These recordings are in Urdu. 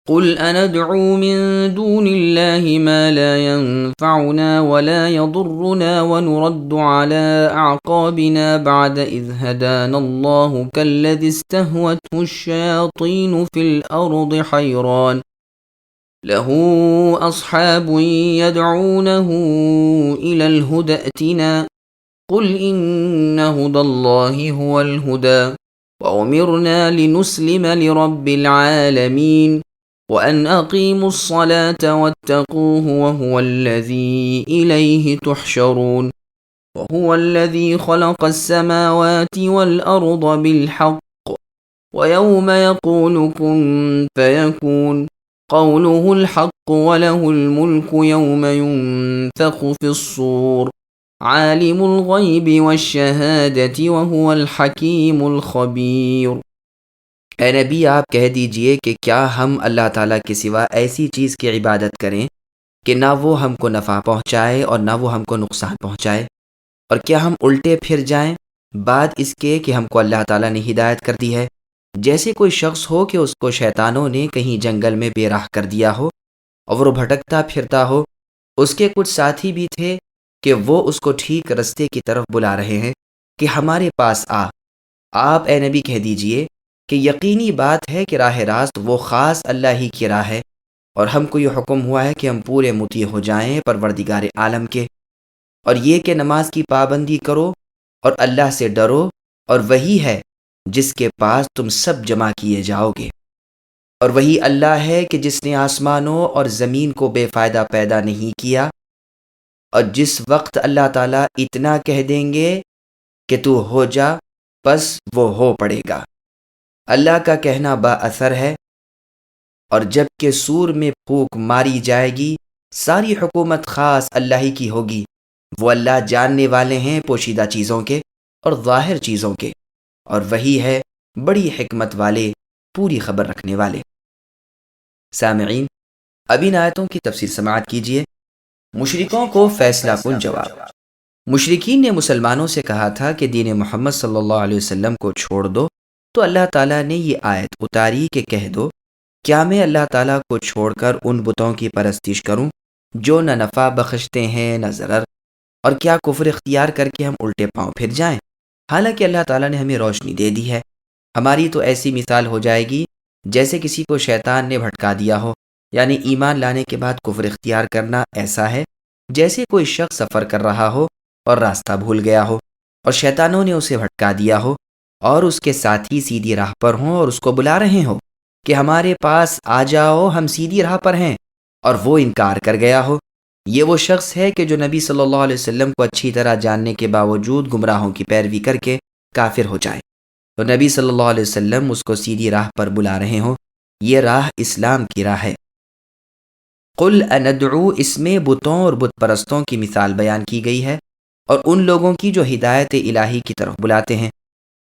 قل أندعو من دون الله ما لا ينفعنا ولا يضرنا ونرد على أعقابنا بعد إذ هدانا الله كالذي استهوته الشياطين في الأرض حيران له أصحاب يدعونه إلى الهدى ائتنا قل إن هدى الله هو الهدى وأمرنا لنسلم لرب العالمين وأن أقيموا الصلاة واتقوه وهو الذي إليه تحشرون وهو الذي خلق السماوات والأرض بالحق ويوم يقول كن فيكون قوله الحق وله الملك يوم ينفخ في الصور عالم الغیب والشہادۃ وهو الحکیم الخبیر۔ اے نبی آپ کہہ دیجئے کہ کیا ہم اللہ تعالیٰ کے سوا ایسی چیز کی عبادت کریں کہ نہ وہ ہم کو نفع پہنچائے اور نہ وہ ہم کو نقصان پہنچائے، اور کیا ہم الٹے پھر جائیں بعد اس کے کہ ہم کو اللہ تعالیٰ نے ہدایت کر دی ہے؟ جیسے کوئی شخص ہو کہ اس کو شیطانوں نے کہیں جنگل میں بے راہ کر دیا ہو اور وہ بھٹکتا پھرتا ہو، اس کے کچھ ساتھی بھی تھے کہ وہ اس کو ٹھیک رستے کی طرف بلا رہے ہیں کہ ہمارے پاس آ۔ آپ اے نبی کہہ دیجئے کہ یقینی بات ہے کہ راہ راست وہ خاص اللہ ہی کی راہ ہے، اور ہم کو یہ حکم ہوا ہے کہ ہم پورے مطیع ہو جائیں پروردگار عالم کے، اور یہ کہ نماز کی پابندی کرو اور اللہ سے ڈرو، اور وہی ہے جس کے پاس تم سب جمع کیے جاؤ گے، اور وہی اللہ ہے کہ جس نے آسمانوں اور زمین کو بے فائدہ پیدا نہیں کیا، اور جس وقت اللہ تعالیٰ اتنا کہہ دیں گے کہ تو ہو جا، پس وہ ہو پڑے گا۔ اللہ کا کہنا با اثر ہے، اور جب کہ سور میں پھونک ماری جائے گی ساری حکومت خاص اللہ ہی کی ہوگی، وہ اللہ جاننے والے ہیں پوشیدہ چیزوں کے اور ظاہر چیزوں کے، اور وہی ہے بڑی حکمت والے، پوری خبر رکھنے والے۔ سامعین، اب ان آیتوں کی تفسیر سماعت کیجیے۔ مشرکوں کو فیصلہ کن جواب۔ مشرکین نے مسلمانوں سے کہا تھا کہ دین محمد صلی اللہ علیہ وسلم کو چھوڑ دو، تو اللہ تعالیٰ نے یہ آیت اتاری کہ کہہ دو، کیا میں اللہ تعالیٰ کو چھوڑ کر ان بتوں کی پرستش کروں جو نہ نفع بخشتے ہیں نہ ضرر، اور کیا کفر اختیار کر کے ہم الٹے پاؤں پھر جائیں؟ حالانکہ اللہ تعالیٰ نے ہمیں روشنی دے دی ہے۔ ہماری تو ایسی مثال ہو جائے گی جیسے کسی کو شیطان نے بھٹکا دیا ہو، یعنی ایمان لانے کے بعد کفر اختیار کرنا ایسا ہے جیسے کوئی شخص سفر کر رہا ہو اور راستہ بھول گیا ہو، اور شیطانوں نے اسے بھٹکا دیا ہو، اور اس کے ساتھی سیدھی راہ پر ہوں اور اس کو بلا رہے ہوں کہ ہمارے پاس آ جاؤ، ہم سیدھی راہ پر ہیں، اور وہ انکار کر گیا ہو۔ یہ وہ شخص ہے کہ جو نبی صلی اللہ علیہ وسلم کو اچھی طرح جاننے کے باوجود گمراہوں کی پیروی کر کے کافر ہو جائے، تو نبی صلی اللہ علیہ وسلم اس کو سیدھی راہ پر بلا رہے ہوں۔ یہ راہ اسلام کی راہ ہے۔ قل اندعو، اس میں بتوں اور بت پرستوں کی مثال بیان کی گئی ہے، اور ان لوگوں کی جو ہدایت الہی کی طرف بلاتے ہیں۔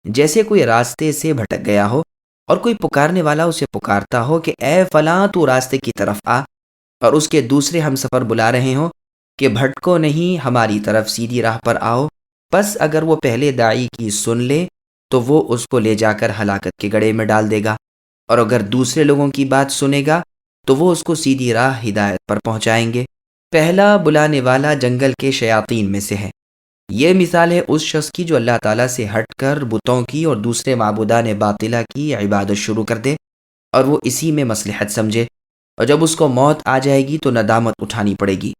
جیسے کوئی راستے سے بھٹک گیا ہو اور کوئی پکارنے والا اسے پکارتا ہو کہ اے فلاں تو راستے کی طرف آ، اور اس کے دوسرے ہم سفر بلا رہے ہوں کہ بھٹکو نہیں، ہماری طرف سیدھی راہ پر آؤ، پس اگر وہ پہلے داعی کی سن لے تو وہ اس کو لے جا کر ہلاکت کے گڑھے میں ڈال دے گا، اور اگر دوسرے لوگوں کی بات سنے گا تو وہ اس کو سیدھی راہ ہدایت پر پہنچائیں گے۔ پہلا بلانے والا جنگل کے شیاطین میں سے ہے۔ یہ مثال ہے اس شخص کی جو اللہ تعالیٰ سے ہٹ کر بتوں کی اور دوسرے معبودان باطلہ کی عبادت شروع کر دے، اور وہ اسی میں مصلحت سمجھے، اور جب اس کو موت آ جائے گی تو ندامت اٹھانی پڑے گی۔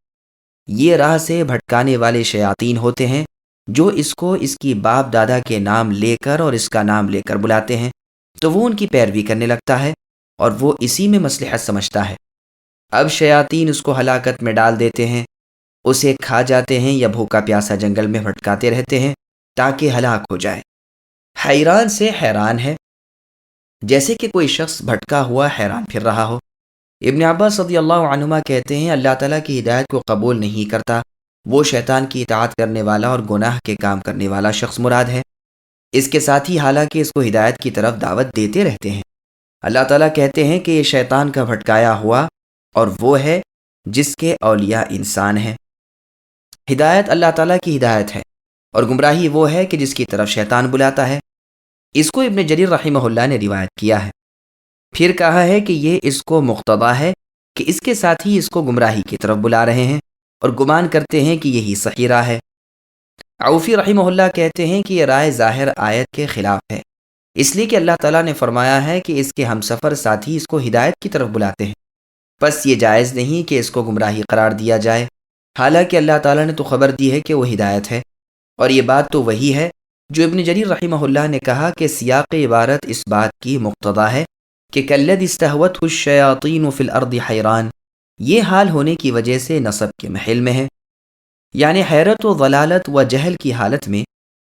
یہ راہ سے بھٹکانے والے شیاطین ہوتے ہیں جو اس کو اس کی باپ دادا کے نام لے کر اور اس کا نام لے کر بلاتے ہیں، تو وہ ان کی پیروی کرنے لگتا ہے اور وہ اسی میں مصلحت سمجھتا ہے۔ اب شیاطین اس کو ہلاکت میں ڈال دیتے ہیں، اسے کھا جاتے ہیں یا بھوکا پیاسا جنگل میں بھٹکاتے رہتے ہیں تاکہ ہلاک ہو جائے۔ حیران سے حیران ہے، جیسے کہ کوئی شخص بھٹکا ہوا حیران پھر رہا ہو۔ ابن عباس رضی اللہ عنہما کہتے ہیں اللہ تعالیٰ کی ہدایت کو قبول نہیں کرتا وہ شیطان کی اطاعت کرنے والا اور گناہ کے کام کرنے والا شخص مراد ہے۔ اس کے ساتھ ہی حالانکہ اس کو ہدایت کی طرف دعوت دیتے رہتے ہیں، اللہ تعالیٰ کہتے ہیں کہ یہ شیطان کا بھٹکایا ہوا، اور وہ ہے جس کے اولیاء انسان ہیں۔ ہدایت اللہ تعالیٰ کی ہدایت ہے، اور گمراہی وہ ہے کہ جس کی طرف شیطان بلاتا ہے۔ اس کو ابن جریر رحمہ اللہ نے روایت کیا ہے۔ پھر کہا ہے کہ یہ اس کو مقتضا ہے کہ اس کے ساتھ ہی اس کو گمراہی کی طرف بلا رہے ہیں اور گمان کرتے ہیں کہ یہی صحیح راہ ہے۔ عوفی رحمہ اللہ کہتے ہیں کہ یہ رائے ظاہر آیت کے خلاف ہے، اس لیے کہ اللہ تعالیٰ نے فرمایا ہے کہ اس کے ہمسفر ساتھی اس کو ہدایت کی طرف بلاتے ہیں، پس یہ جائز نہیں کہ اس کو گمراہی قرار دیا جائے، حالانکہ اللہ تعالیٰ نے تو خبر دی ہے کہ وہ ہدایت ہے۔ اور یہ بات تو وہی ہے جو ابن جریر رحمہ اللہ نے کہا کہ سیاق عبارت اس بات کی مقتضا ہے کہ کالذی استہوتہ الشیاطین فی الارض حیران، یہ حال ہونے کی وجہ سے نصب کے محل میں ہے، یعنی حیرت و ضلالت و جہل کی حالت میں،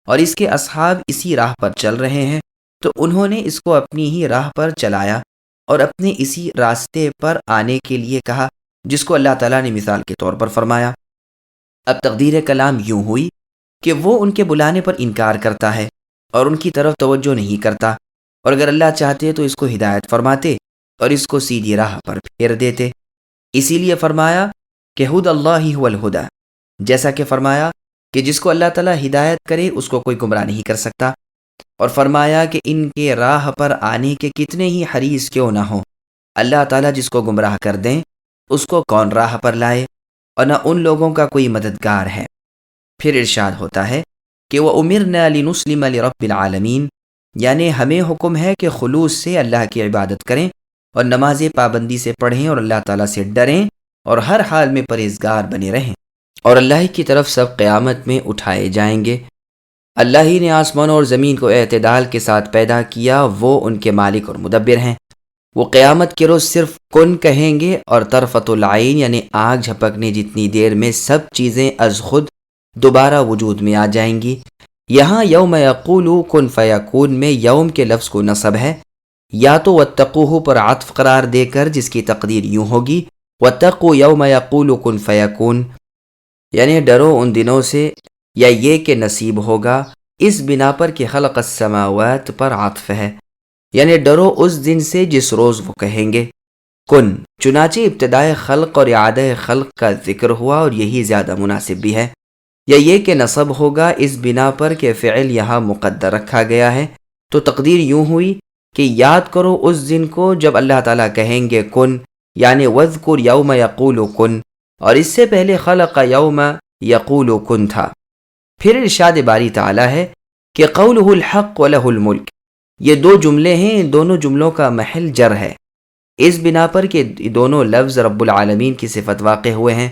اور اس کے اصحاب اسی راہ پر چل رہے ہیں، تو انہوں نے اس کو اپنی ہی راہ پر چلایا اور اپنے اسی راستے پر آنے کے لیے کہا جس کو اللہ تعالیٰ نے مثال کے طور پر فرمایا۔ اب تقدیر کلام یوں ہوئی کہ وہ ان کے بلانے پر انکار کرتا ہے اور ان کی طرف توجہ نہیں کرتا، اور اگر اللہ چاہتے تو اس کو ہدایت فرماتے اور اس کو سیدھی راہ پر پھیر دیتے۔ اسی لیے فرمایا کہ ہدی اللہ هو الہدی، جیسا کہ فرمایا کہ جس کو اللہ تعالیٰ ہدایت کرے اس کو کوئی گمراہ نہیں کر سکتا، اور فرمایا کہ ان کے راہ پر آنے کے کتنے ہی حریص کیوں نہ ہوں، اللہ تعالیٰ جس کو گمراہ کر دیں اس کو کون راہ پر لائے، اور نہ ان لوگوں کا کوئی مددگار ہے۔ پھر ارشاد ہوتا ہے کہ وَأُمِرْنَا لِنُسْلِمَ لِرَبِّ الْعَالَمِينَ، یعنی ہمیں حکم ہے کہ خلوص سے اللہ کی عبادت کریں اور نماز پابندی سے پڑھیں اور اللہ تعالیٰ سے ڈریں اور ہر حال میں پرہیزگار بنے رہیں، اور اللہ کی طرف سب قیامت میں اٹھائے جائیں گے۔ اللہ ہی نے آسمانوں اور زمین کو اعتدال کے ساتھ پیدا کیا، وہ ان کے مالک اور مدبر ہیں۔ وہ قیامت کے روز صرف کن کہیں گے اور طرفۃ العین یعنی آگ جھپکنے جتنی دیر میں سب چیزیں از خود دوبارہ وجود میں آ جائیں گی۔ یہاں یوم یقول کن فیکون میں یوم کے لفظ کو نصب ہے، یا تو واتقوہ پر عطف قرار دے کر جس کی تقدیر یوں ہوگی واتقوا یوم یقول کن فیکون، یعنی ڈرو ان دنوں سے، یا یہ کہ نصیب ہوگا، اس بنا پر کہ خلق السماوات پر عطف ہے، یعنی ڈرو اس دن سے جس روز وہ کہیں گے کن۔ چنانچہ ابتدائے خلق اور اعادہ خلق کا ذکر ہوا اور یہی زیادہ مناسب بھی ہے، یا یہ کہ نصب ہوگا اس بنا پر کہ فعل یہاں مقدر رکھا گیا ہے، تو تقدیر یوں ہوئی کہ یاد کرو اس دن کو جب اللہ تعالیٰ کہیں گے کن، یعنی وذکر یوم یقول کن، اور اس سے پہلے خلق یوم یقول کن تھا۔ پھر ارشاد باری تعالیٰ ہے کہ قولہ الحق ولہ الملک، یہ دو جملے ہیں، ان دونوں جملوں کا محل جر ہے، اس بنا پر کہ دونوں لفظ رب العالمین کی صفت واقع ہوئے ہیں،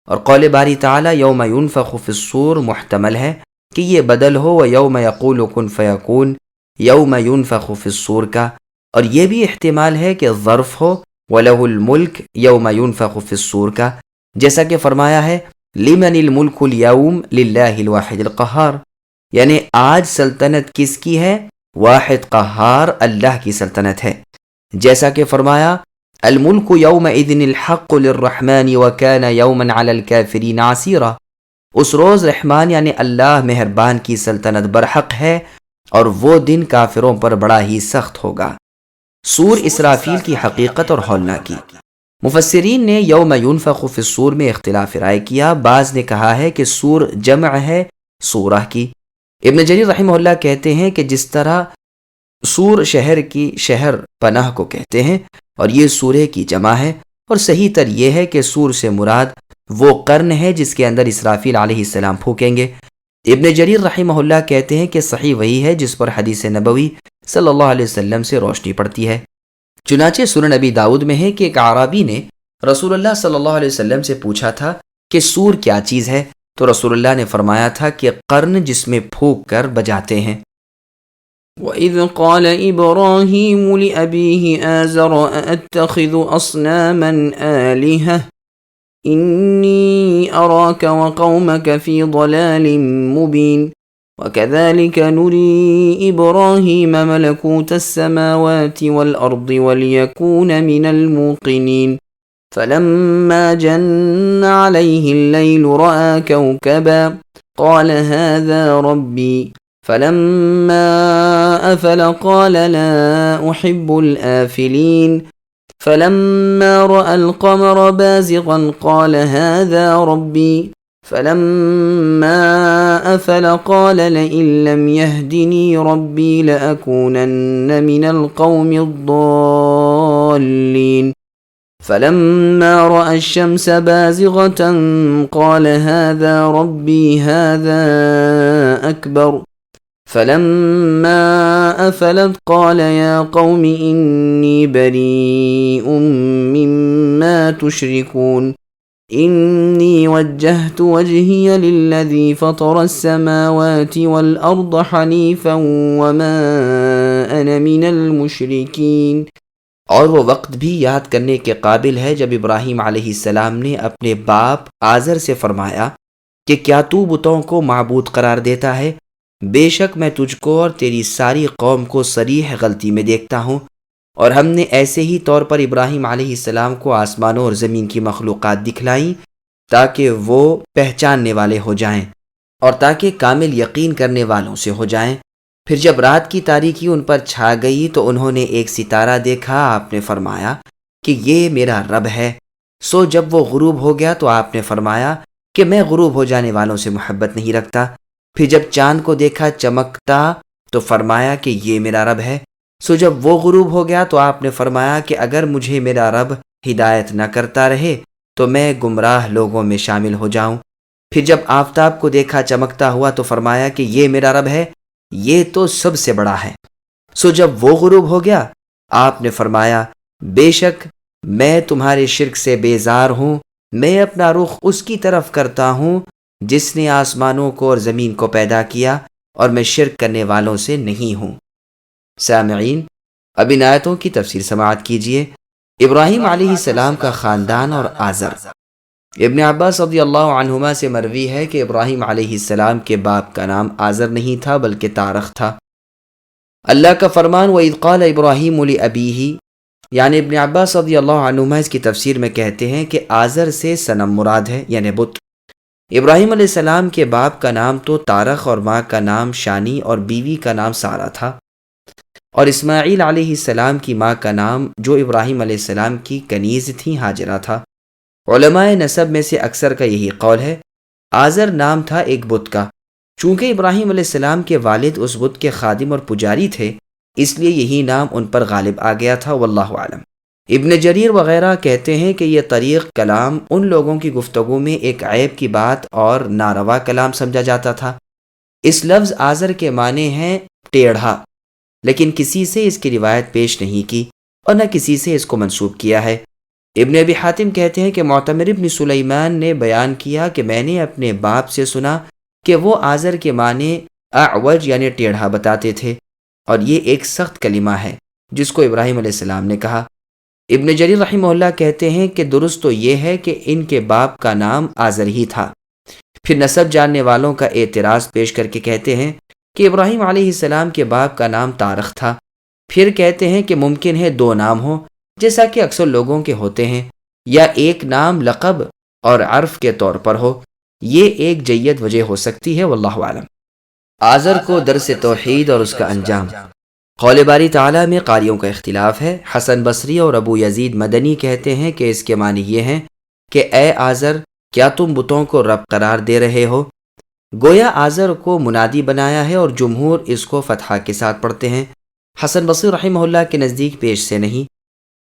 اور قول باری تعالیٰ یوم ینفخ فی الصور محتمل ہے کہ یہ بدل ہو و یوم یقول کن فیکون یوم ینفخ فی الصور کا، اور یہ بھی احتمال ہے کہ ظرف ہو وَلَهُ الْمُلْكُ یوم ینفخ فی الصور کا، جیسا کہ فرمایا ہے لمن الملک اليوم للہ الواحد القہار، یعنی آج سلطنت کس کی ہے؟ واحد قہار اللہ کی سلطنت ہے، جیسا کہ فرمایا الملک یومئذ الحق للرحمن وکان یوما علی الکافرین عسیرا، اس روز رحمان یعنی اللہ مہربان کی سلطنت برحق ہے اور وہ دن کافروں پر بڑا ہی سخت ہوگا۔ سور اسرافیل کی حقیقت اور ہولناکی۔ مفسرین نے یوم ینفخ فی الصور میں اختلاف رائے کیا، بعض نے کہا ہے کہ سور جمع ہے سورہ کی۔ ابن جریر رحمہ اللہ کہتے ہیں کہ جس طرح سور شہر کی شہر پناہ کو کہتے ہیں اور یہ سورہ کی جمع ہے، اور صحیح تر یہ ہے کہ سور سے مراد وہ قرن ہے جس کے اندر اسرافیل علیہ السلام پھونکیں گے۔ ابن جریر رحمہ اللہ کہتے ہیں کہ صحیح وہی ہے جس پر حدیث نبوی صلی اللہ علیہ وسلم سے روشنی پڑتی ہے۔ چنانچہ سنن نبی داؤد میں ہے کہ ایک اعرابی نے رسول اللہ صلی اللہ علیہ وسلم سے پوچھا تھا کہ سور کیا چیز ہے، تو رسول اللہ نے فرمایا تھا کہ قرن جس میں پھونک کر بجاتے ہیں۔ وَإِذْ قَالَ إِبْرَاهِيمُ لِأَبِيهِ آزَرَ أَأَتَّخِذُ أَصْنَامًا آلِهَةً إِنِّي أَرَاكَ وَقَوْمَكَ فِي ضَلَالٍ مُبِينٍ وَكَذَلِكَ نُرِي إِبْرَاهِيمَ مَلَكُوتَ السَّمَاوَاتِ وَالْأَرْضِ وَلِيَكُونَ مِنَ الْمُوقِنِينَ فَلَمَّا جَنَّ عَلَيْهِ اللَّيْلُ رَأَى كَوْكَبًا قَالَ هَذَا رَبِّي فَلَمَّا أَفَلَ قَالَ لَا أُحِبُّ الْآفِلِينَ فَلَمَّا رَأَى الْقَمَرَ بَازِغًا قَالَ هَذَا رَبِّي فَلَمَّا أَفَلَ قَالَ لَئِن لَّمْ يَهْدِنِي رَبِّي لَأَكُونَنَّ مِنَ الْقَوْمِ الضَّالِّينَ الضالين فلما رأى الشمس بازغة قال هذا ربي هذا أكبر فلما أفلت قال يا قوم إني بريء مما تشركون إني وجهت وجهي للذي فطر السماوات والأرض حنيفا وما أنا من المشركين۔ اور وہ وقت بھی یاد کرنے کے قابل ہے جب ابراہیم علیہ السلام نے اپنے باپ آزر سے فرمایا کہ کیا تو بتوں کو معبود قرار دیتا ہے؟ بے شک میں تجھ کو اور تیری ساری قوم کو صریح غلطی میں دیکھتا ہوں، اور ہم نے ایسے ہی طور پر ابراہیم علیہ السلام کو آسمانوں اور زمین کی مخلوقات دکھلائیں تاکہ وہ پہچاننے والے ہو جائیں اور تاکہ کامل یقین کرنے والوں سے ہو جائیں۔ پھر جب رات کی تاریکی ان پر چھا گئی تو انہوں نے ایک ستارہ دیکھا۔ آپ نے فرمایا کہ یہ میرا رب ہے۔ سو جب وہ غروب ہو گیا تو آپ نے فرمایا کہ میں غروب ہو جانے والوں سے محبت نہیں رکھتا۔ پھر جب چاند کو دیکھا چمکتا تو فرمایا کہ یہ میرا رب ہے۔ سو جب وہ غروب ہو گیا تو آپ نے فرمایا کہ اگر مجھے میرا رب ہدایت نہ کرتا رہے تو میں گمراہ لوگوں میں شامل ہو جاؤں۔ پھر جب آفتاب کو دیکھا چمکتا ہوا تو فرمایا کہ یہ میرا رب ہے، یہ تو سب سے بڑا ہے۔ سو جب وہ غروب ہو گیا آپ نے فرمایا بے شک میں تمہارے شرک سے بیزار ہوں، میں اپنا رخ اس کی طرف کرتا ہوں جس نے آسمانوں کو اور زمین کو پیدا کیا، اور میں شرک کرنے والوں سے نہیں ہوں۔ سامعین، اب ان آیتوں کی تفسیر سماعت کیجیے۔ ابراہیم علیہ السلام کا خاندان اور آزر۔ ابن عباس رضی اللہ عنہما سے مروی ہے کہ ابراہیم علیہ السلام کے باپ کا نام آزر نہیں تھا بلکہ تارخ تھا۔ اللہ کا فرمان وَإِذْ قَالَ إِبْرَاهِيمُ لِأَبِيهِ، یعنی ابن عباس رضی اللہ عنہما اس کی تفسیر میں کہتے ہیں کہ آزر سے صنم مراد ہے، یعنی بت۔ ابراہیم علیہ السلام کے باپ کا نام تو تارخ اور ماں کا نام شانی اور بیوی کا نام سارہ تھا، اور اسماعیل علیہ السلام کی ماں کا نام جو ابراہیم علیہ السلام کی کنیز تھیں ہاجرہ تھا۔ علماء نسب میں سے اکثر کا یہی قول ہے۔ آزر نام تھا ایک بت کا، چونکہ ابراہیم علیہ السلام کے والد اس بت کے خادم اور پجاری تھے، اس لیے یہی نام ان پر غالب آ گیا تھا، واللہ عالم۔ ابن جریر وغیرہ کہتے ہیں کہ یہ طریق کلام ان لوگوں کی گفتگو میں ایک عیب کی بات اور ناروا کلام سمجھا جاتا تھا۔ اس لفظ آزر کے معنی ہیں ٹیڑھا، لیکن کسی سے اس کی روایت پیش نہیں کی اور نہ کسی سے اس کو منسوب کیا ہے۔ ابن ابی حاتم کہتے ہیں کہ معتمر ابن سلیمان نے بیان کیا کہ میں نے اپنے باپ سے سنا کہ وہ آزر کے معنی اعوج یعنی ٹیڑھا بتاتے تھے، اور یہ ایک سخت کلمہ ہے جس کو ابراہیم علیہ السلام نے کہا۔ ابن جریر رحمہ اللہ کہتے ہیں کہ درست تو یہ ہے کہ ان کے باپ کا نام آزر ہی تھا۔ پھر نسب جاننے والوں کا اعتراض پیش کر کے کہتے ہیں کہ ابراہیم علیہ السلام کے باپ کا نام تارخ تھا۔ پھر کہتے ہیں کہ ممکن ہے دو نام ہوں جیسا کہ اکثر لوگوں کے ہوتے ہیں، یا ایک نام لقب اور عرف کے طور پر ہو، یہ ایک جید وجہ ہو سکتی ہے، واللہ عالم۔ آزر کو درس توحید اور اس کا انجام۔ قول باری تعالیٰ میں قاریوں کا اختلاف ہے۔ حسن بصری اور ابو یزید مدنی کہتے ہیں کہ اس کے معنی یہ ہیں کہ اے آزر، کیا تم بتوں کو رب قرار دے رہے ہو؟ گویا آزر کو منادی بنایا ہے اور جمہور اس کو فتحہ کے ساتھ پڑھتے ہیں۔ حسن بصری رحمہ اللہ کے نزدیک پیش سے نہیں۔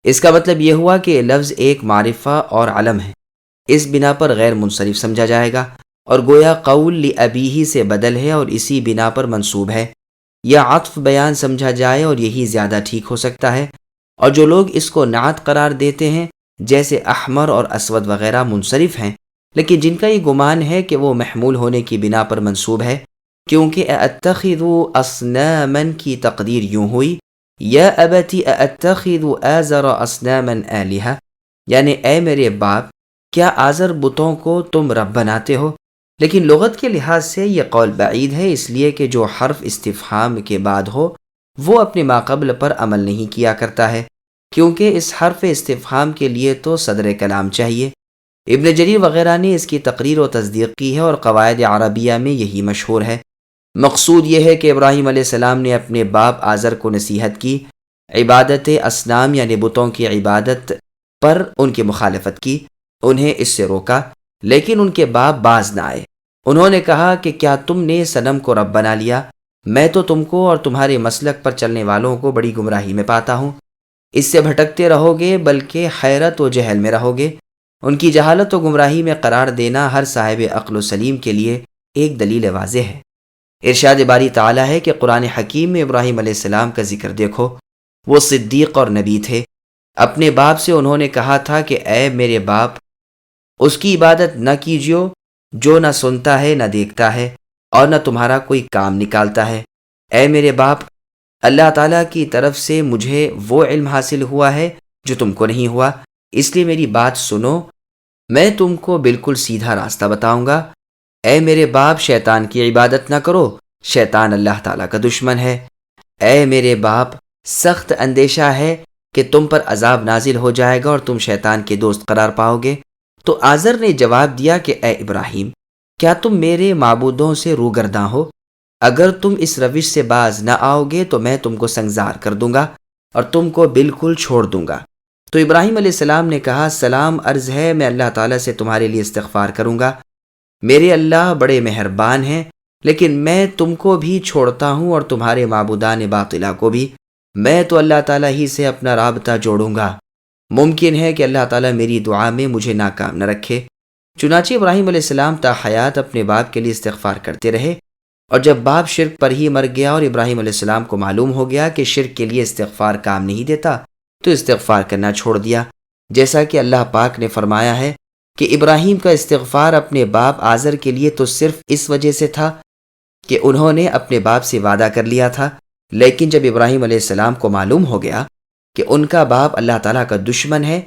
اس کا مطلب یہ ہوا کہ لفظ ایک معرفہ اور علم ہے، اس بنا پر غیر منصرف سمجھا جائے گا، اور گویا قول لأبیہ سے بدل ہے اور اسی بنا پر منصوب ہے، یا عطف بیان سمجھا جائے اور یہی زیادہ ٹھیک ہو سکتا ہے۔ اور جو لوگ اس کو نعت قرار دیتے ہیں جیسے احمر اور اسود وغیرہ منصرف ہیں، لیکن جن کا یہ گمان ہے کہ وہ محمول ہونے کی بنا پر منصوب ہے، کیونکہ اتخذ اصناما کی تقدیر یوں ہوئی یا ابتی اتخذ آزر اصناما آلہہ، یعنی اے میرے باپ، کیا آزر بتوں کو تم رب بناتے ہو؟ لیکن لغت کے لحاظ سے یہ قول بعید ہے، اس لیے کہ جو حرف استفہام کے بعد ہو وہ اپنے ماقبل پر عمل نہیں کیا کرتا ہے، کیونکہ اس حرف استفہام کے لیے تو صدر کلام چاہیے۔ ابن جریر وغیرہ نے اس کی تقریر و تصدیق کی ہے اور قواعد عربیہ میں یہی مشہور ہے۔ مقصود یہ ہے کہ ابراہیم علیہ السلام نے اپنے باپ آزر کو نصیحت کی، عبادت اصنام یعنی بتوں کی عبادت پر ان کی مخالفت کی، انہیں اس سے روکا، لیکن ان کے باپ باز نہ آئے۔ انہوں نے کہا کہ کیا تم نے صنم کو رب بنا لیا؟ میں تو تم کو اور تمہارے مسلک پر چلنے والوں کو بڑی گمراہی میں پاتا ہوں۔ اس سے بھٹکتے رہو گے بلکہ حیرت و جہل میں رہو گے۔ ان کی جہالت و گمراہی میں قرار دینا ہر صاحب عقل و سلیم کے لیے ایک دلیل واضح ہے۔ ارشاد باری تعالیٰ ہے کہ قرآن حکیم میں ابراہیم علیہ السلام کا ذکر دیکھو۔ وہ صدیق اور نبی تھے۔ اپنے باپ سے انہوں نے کہا تھا کہ اے میرے باپ، اس کی عبادت نہ کیجیو جو نہ سنتا ہے نہ دیکھتا ہے اور نہ تمہارا کوئی کام نکالتا ہے۔ اے میرے باپ، اللہ تعالیٰ کی طرف سے مجھے وہ علم حاصل ہوا ہے جو تم کو نہیں ہوا، اس لیے میری بات سنو، میں تم کو بالکل سیدھا راستہ بتاؤں گا۔ اے میرے باپ، شیطان کی عبادت نہ کرو، شیطان اللہ تعالیٰ کا دشمن ہے۔ اے میرے باپ، سخت اندیشہ ہے کہ تم پر عذاب نازل ہو جائے گا اور تم شیطان کے دوست قرار پاؤ گے۔ تو آزر نے جواب دیا کہ اے ابراہیم، کیا تم میرے معبودوں سے روگرداں ہو؟ اگر تم اس روش سے باز نہ آؤ گے تو میں تم کو سنگزار کر دوں گا اور تم کو بالکل چھوڑ دوں گا۔ تو ابراہیم علیہ السلام نے کہا، سلام عرض ہے، میں اللہ تعالیٰ سے تمہارے لیے استغفار کروں گا، میرے اللہ بڑے مہربان ہیں، لیکن میں تم کو بھی چھوڑتا ہوں اور تمہارے معبودان باطلہ کو بھی۔ میں تو اللہ تعالیٰ ہی سے اپنا رابطہ جوڑوں گا، ممکن ہے کہ اللہ تعالیٰ میری دعا میں مجھے ناکام نہ رکھے۔ چنانچہ ابراہیم علیہ السلام تا حیات اپنے باپ کے لیے استغفار کرتے رہے، اور جب باپ شرک پر ہی مر گیا اور ابراہیم علیہ السلام کو معلوم ہو گیا کہ شرک کے لیے استغفار کام نہیں دیتا، تو استغفار کرنا چھوڑ دیا، جیسا کہ اللہ پاک نے فرمایا ہے کہ ابراہیم کا استغفار اپنے باپ آزر کے لیے تو صرف اس وجہ سے تھا کہ انہوں نے اپنے باپ سے وعدہ کر لیا تھا، لیکن جب ابراہیم علیہ السلام کو معلوم ہو گیا کہ ان کا باپ اللہ تعالیٰ کا دشمن ہے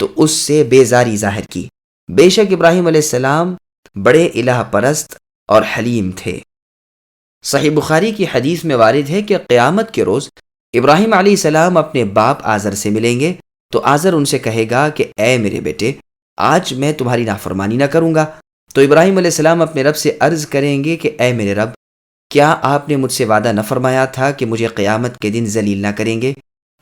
تو اس سے بیزاری ظاہر کی۔ بے شک ابراہیم علیہ السلام بڑے الہ پرست اور حلیم تھے۔ صحیح بخاری کی حدیث میں وارد ہے کہ قیامت کے روز ابراہیم علیہ السلام اپنے باپ آزر سے ملیں گے تو آزر ان سے کہے گا کہ اے میرے بیٹے، آج میں تمہاری نافرمانی نہ کروں گا۔ تو ابراہیم علیہ السلام اپنے رب سے عرض کریں گے کہ اے میرے رب، کیا آپ نے مجھ سے وعدہ نہ فرمایا تھا کہ مجھے قیامت کے دن ذلیل نہ کریں گے؟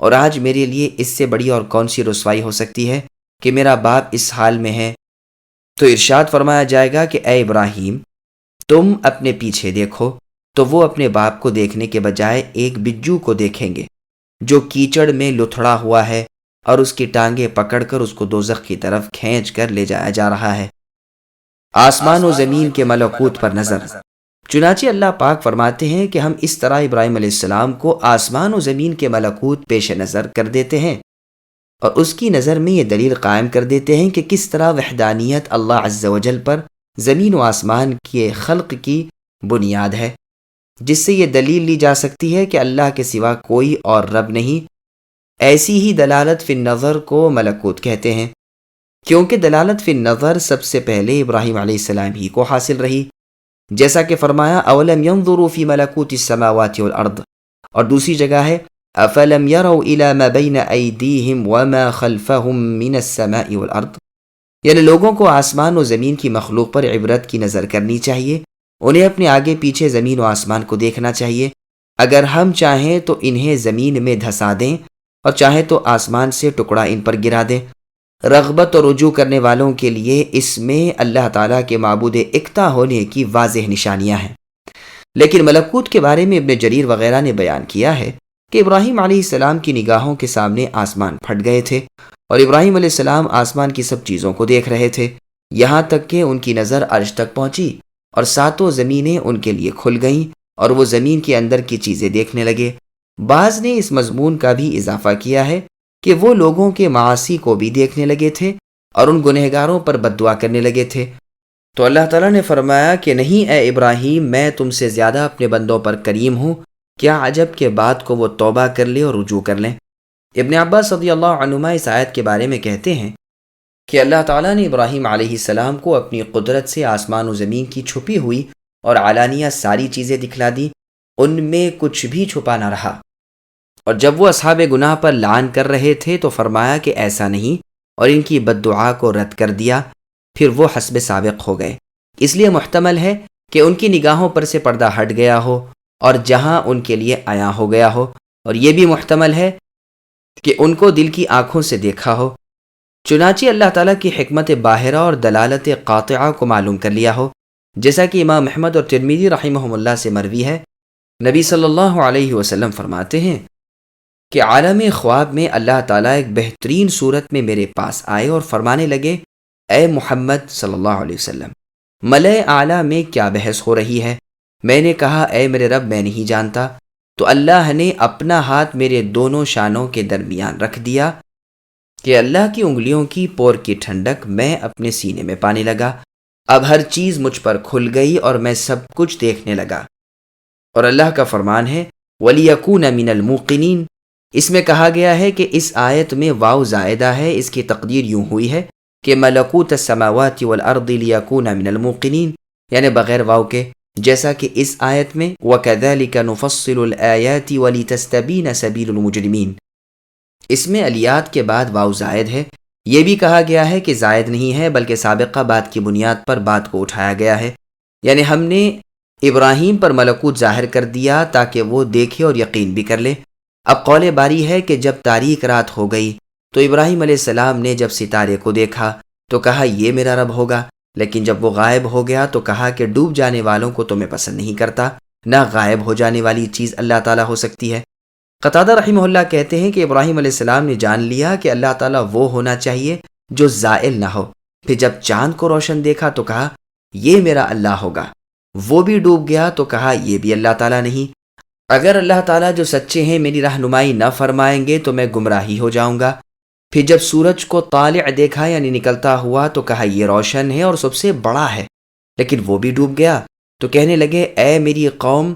اور آج میرے لیے اس سے بڑی اور کون سی رسوائی ہو سکتی ہے کہ میرا باپ اس حال میں ہے؟ تو ارشاد فرمایا جائے گا کہ اے ابراہیم، تم اپنے پیچھے دیکھو، تو وہ اپنے باپ کو دیکھنے کے بجائے ایک بجو کو دیکھیں گے جو کیچڑ میں لتھڑا ہوا ہے اور اس کی ٹانگیں پکڑ کر اس کو دوزخ کی طرف کھینچ کر لے جایا جا رہا ہے۔ آسمان و زمین کے ملکوت پر نظر۔ چنانچہ اللہ پاک فرماتے ہیں کہ ہم اس طرح ابراہیم علیہ السلام کو آسمان و زمین کے ملکوت پیش نظر کر دیتے ہیں اور اس کی نظر میں یہ دلیل قائم کر دیتے ہیں کہ کس طرح وحدانیت اللہ عز و جل پر زمین و آسمان کے خلق کی بنیاد ہے، جس سے یہ دلیل لی جا سکتی ہے کہ اللہ کے سوا کوئی اور رب نہیں۔ ایسی ہی دلالت فی النظر کو ملکوت کہتے ہیں، کیونکہ دلالت فی النظر سب سے پہلے ابراہیم علیہ السلام ہی کو حاصل رہی، جیسا کہ فرمایا اولم ينظروا فی ملکوت السماوات والارض، اور دوسری جگہ ہے افلم يروا الى ما بین ایدیہم وما خلفہم من السماء والارض، یعنی لوگوں کو آسمان و زمین کی مخلوق پر عبرت کی نظر کرنی چاہیے، انہیں اپنے آگے پیچھے زمین و آسمان کو دیکھنا چاہیے۔ اگر ہم چاہیں تو انہیں زمین میں دھسا دیں اور چاہیں تو آسمان سے ٹکڑا ان پر گرا دیں۔ رغبت اور رجوع کرنے والوں کے لیے اس میں اللہ تعالیٰ کے معبود اکتا ہونے کی واضح نشانیاں ہیں۔ لیکن ملکوت کے بارے میں ابن جریر وغیرہ نے بیان کیا ہے کہ ابراہیم علیہ السلام کی نگاہوں کے سامنے آسمان پھٹ گئے تھے اور ابراہیم علیہ السلام آسمان کی سب چیزوں کو دیکھ رہے تھے، یہاں تک کہ ان کی نظر عرش تک پہنچی اور ساتوں زمینیں ان کے لیے کھل گئیں اور وہ زمین کے اندر کی چیزیں دیکھنے لگے۔ بعض نے اس مضمون کا بھی اضافہ کیا ہے کہ وہ لوگوں کے معاصی کو بھی دیکھنے لگے تھے اور ان گنہگاروں پر بد دعا کرنے لگے تھے۔ تو اللہ تعالیٰ نے فرمایا کہ نہیں اے ابراہیم، میں تم سے زیادہ اپنے بندوں پر کریم ہوں، کیا عجب کہ بات کو وہ توبہ کر لے اور رجوع کر لیں۔ ابن عباس رضی اللہ عنہما اس آیت کے بارے میں کہتے ہیں کہ اللہ تعالیٰ نے ابراہیم علیہ السلام کو اپنی قدرت سے آسمان و زمین کی چھپی ہوئی اور علانیہ ساری چیزیں دکھلا دی، ان میں کچھ بھی چھپا نہ رہا۔ اور جب وہ اصحاب گناہ پر لعن کر رہے تھے تو فرمایا کہ ایسا نہیں، اور ان کی بد دعا کو رد کر دیا، پھر وہ حسب سابق ہو گئے۔ اس لیے محتمل ہے کہ ان کی نگاہوں پر سے پردہ ہٹ گیا ہو اور جہاں ان کے لیے عیاں ہو گیا ہو، اور یہ بھی محتمل ہے کہ ان کو دل کی آنکھوں سے دیکھا ہو، چنانچہ اللہ تعالیٰ کی حکمت باہرہ اور دلالت قاطعہ کو معلوم کر لیا ہو، جیسا کہ امام احمد اور ترمذی رحمہم اللہ سے مروی ہے، نبی صلی اللہ علیہ وسلم فرماتے ہیں کہ عالم خواب میں اللہ تعالیٰ ایک بہترین صورت میں میرے پاس آئے اور فرمانے لگے، اے محمد صلی اللہ علیہ وسلم، ملأ اعلیٰ میں کیا بحث ہو رہی ہے؟ میں نے کہا، اے میرے رب، میں نہیں جانتا۔ تو اللہ نے اپنا ہاتھ میرے دونوں شانوں کے درمیان رکھ دیا کہ اللہ کی انگلیوں کی پور کی ٹھنڈک میں اپنے سینے میں پانے لگا۔ اب ہر چیز مجھ پر کھل گئی اور میں سب کچھ دیکھنے لگا۔ اور اللہ کا فرمان ہے، وَلِيَكُونَ مِنَ الْمُوقِنِينَ۔ اس میں کہا گیا ہے کہ اس آیت میں واو زائدہ ہے۔ اس کی تقدیر یوں ہوئی ہے کہ ملکوت السماوات والارض لیکون من الموقنین، یعنی بغیر واو کے، جیسا کہ اس آیت میں وَكَذَلِكَ نُفَصِّلُ الْآيَاتِ وَلِتَسْتَبِينَ سَبِيلُ الْمُجْرِمِينَ۔ اس میں الیات کے بعد واو زائد ہے۔ یہ بھی کہا گیا ہے کہ زائد نہیں ہے بلکہ سابقہ بات کی بنیاد پر بات کو اٹھایا گیا ہے، یعنی ہم نے ابراہیم پر ملکوت ظاہر کر دیا تاکہ وہ دیکھے اور یقین بھی کر لے۔ اب قول باری ہے کہ جب تاریک رات ہو گئی تو ابراہیم علیہ السلام نے جب ستارے کو دیکھا تو کہا یہ میرا رب ہوگا، لیکن جب وہ غائب ہو گیا تو کہا کہ ڈوب جانے والوں کو تو میں پسند نہیں کرتا، نہ غائب ہو جانے والی چیز اللہ تعالیٰ ہو سکتی ہے۔ قتادہ رحمہ اللہ کہتے ہیں کہ ابراہیم علیہ السلام نے جان لیا کہ اللہ تعالیٰ وہ ہونا چاہیے جو زائل نہ ہو۔ پھر جب چاند کو روشن دیکھا تو کہا یہ میرا اللہ ہوگا۔ وہ بھی ڈوب گیا تو کہا یہ بھی اللہ تعالیٰ نہیں۔ اگر اللہ تعالیٰ جو سچے ہیں میری رہنمائی نہ فرمائیں گے تو میں گمراہی ہو جاؤں گا۔ پھر جب سورج کو طالع دیکھا یعنی نکلتا ہوا تو کہا یہ روشن ہے اور سب سے بڑا ہے، لیکن وہ بھی ڈوب گیا۔ تو کہنے لگے اے میری قوم،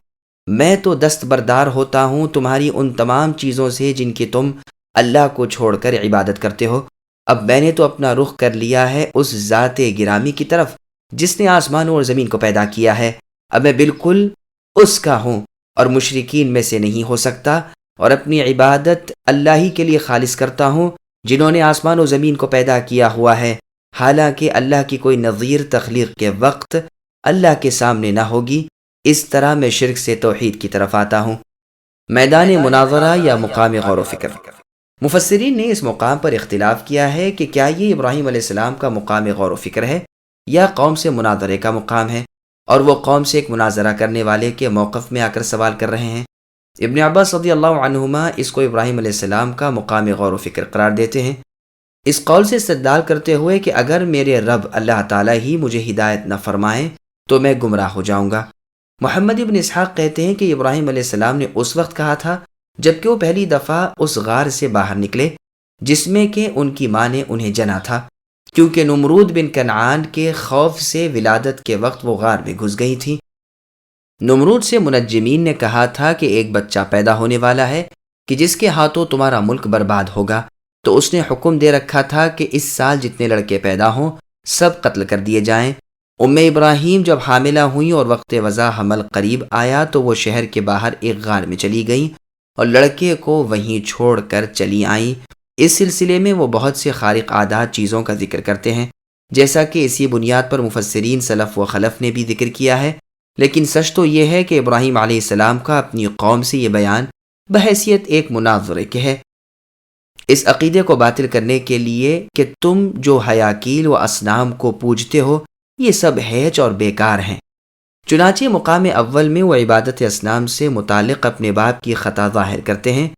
میں تو دستبردار ہوتا ہوں تمہاری ان تمام چیزوں سے جن کی تم اللہ کو چھوڑ کر عبادت کرتے ہو۔ اب میں نے تو اپنا رخ کر لیا ہے اس ذات گرامی کی طرف جس نے آسمانوں اور زمین کو پیدا کیا ہے۔ اب میں بالکل اس کا ہوں اور مشرکین میں سے نہیں ہو سکتا، اور اپنی عبادت اللہ ہی کے لیے خالص کرتا ہوں جنہوں نے آسمان و زمین کو پیدا کیا ہوا ہے، حالانکہ اللہ کی کوئی نظیر تخلیق کے وقت اللہ کے سامنے نہ ہوگی۔ اس طرح میں شرک سے توحید کی طرف آتا ہوں۔ میدان مناظرہ یا مقام غور و فکر۔ مفسرین نے اس مقام پر اختلاف کیا ہے کہ کیا یہ ابراہیم علیہ السلام کا مقام غور و فکر ہے یا قوم سے مناظرے کا مقام ہے، اور وہ قوم سے ایک مناظرہ کرنے والے کے موقف میں آ کر سوال کر رہے ہیں۔ ابن عباس رضی اللہ عنہما اس کو ابراہیم علیہ السلام کا مقام غور و فکر قرار دیتے ہیں، اس قول سے استدلال کرتے ہوئے کہ اگر میرے رب اللہ تعالیٰ ہی مجھے ہدایت نہ فرمائیں تو میں گمراہ ہو جاؤں گا۔ محمد ابن اسحاق کہتے ہیں کہ ابراہیم علیہ السلام نے اس وقت کہا تھا جبکہ وہ پہلی دفعہ اس غار سے باہر نکلے جس میں کہ ان کی ماں نے انہیں جنا تھا، کیونکہ نمرود بن کنعان کے خوف سے ولادت کے وقت وہ غار میں گھس گئی تھی۔ نمرود سے منجمین نے کہا تھا کہ ایک بچہ پیدا ہونے والا ہے کہ جس کے ہاتھوں تمہارا ملک برباد ہوگا، تو اس نے حکم دے رکھا تھا کہ اس سال جتنے لڑکے پیدا ہوں سب قتل کر دیے جائیں۔ ابراہیم جب حاملہ ہوئیں اور وقت وضع حمل قریب آیا تو وہ شہر کے باہر ایک غار میں چلی گئیں اور لڑکے کو وہیں چھوڑ کر چلی آئیں۔ اس سلسلے میں وہ بہت سے خارق عادات چیزوں کا ذکر کرتے ہیں، جیسا کہ اسی بنیاد پر مفسرین سلف و خلف نے بھی ذکر کیا ہے، لیکن سچ تو یہ ہے کہ ابراہیم علیہ السلام کا اپنی قوم سے یہ بیان بحیثیت ایک مناظرے کے ہے، اس عقیدے کو باطل کرنے کے لیے کہ تم جو حیاکیل و اصنام کو پوجتے ہو یہ سب ہیچ اور بیکار ہیں۔ چنانچہ مقام اول میں وہ عبادت اصنام سے متعلق اپنے باپ کی خطا ظاہر کرتے ہیں۔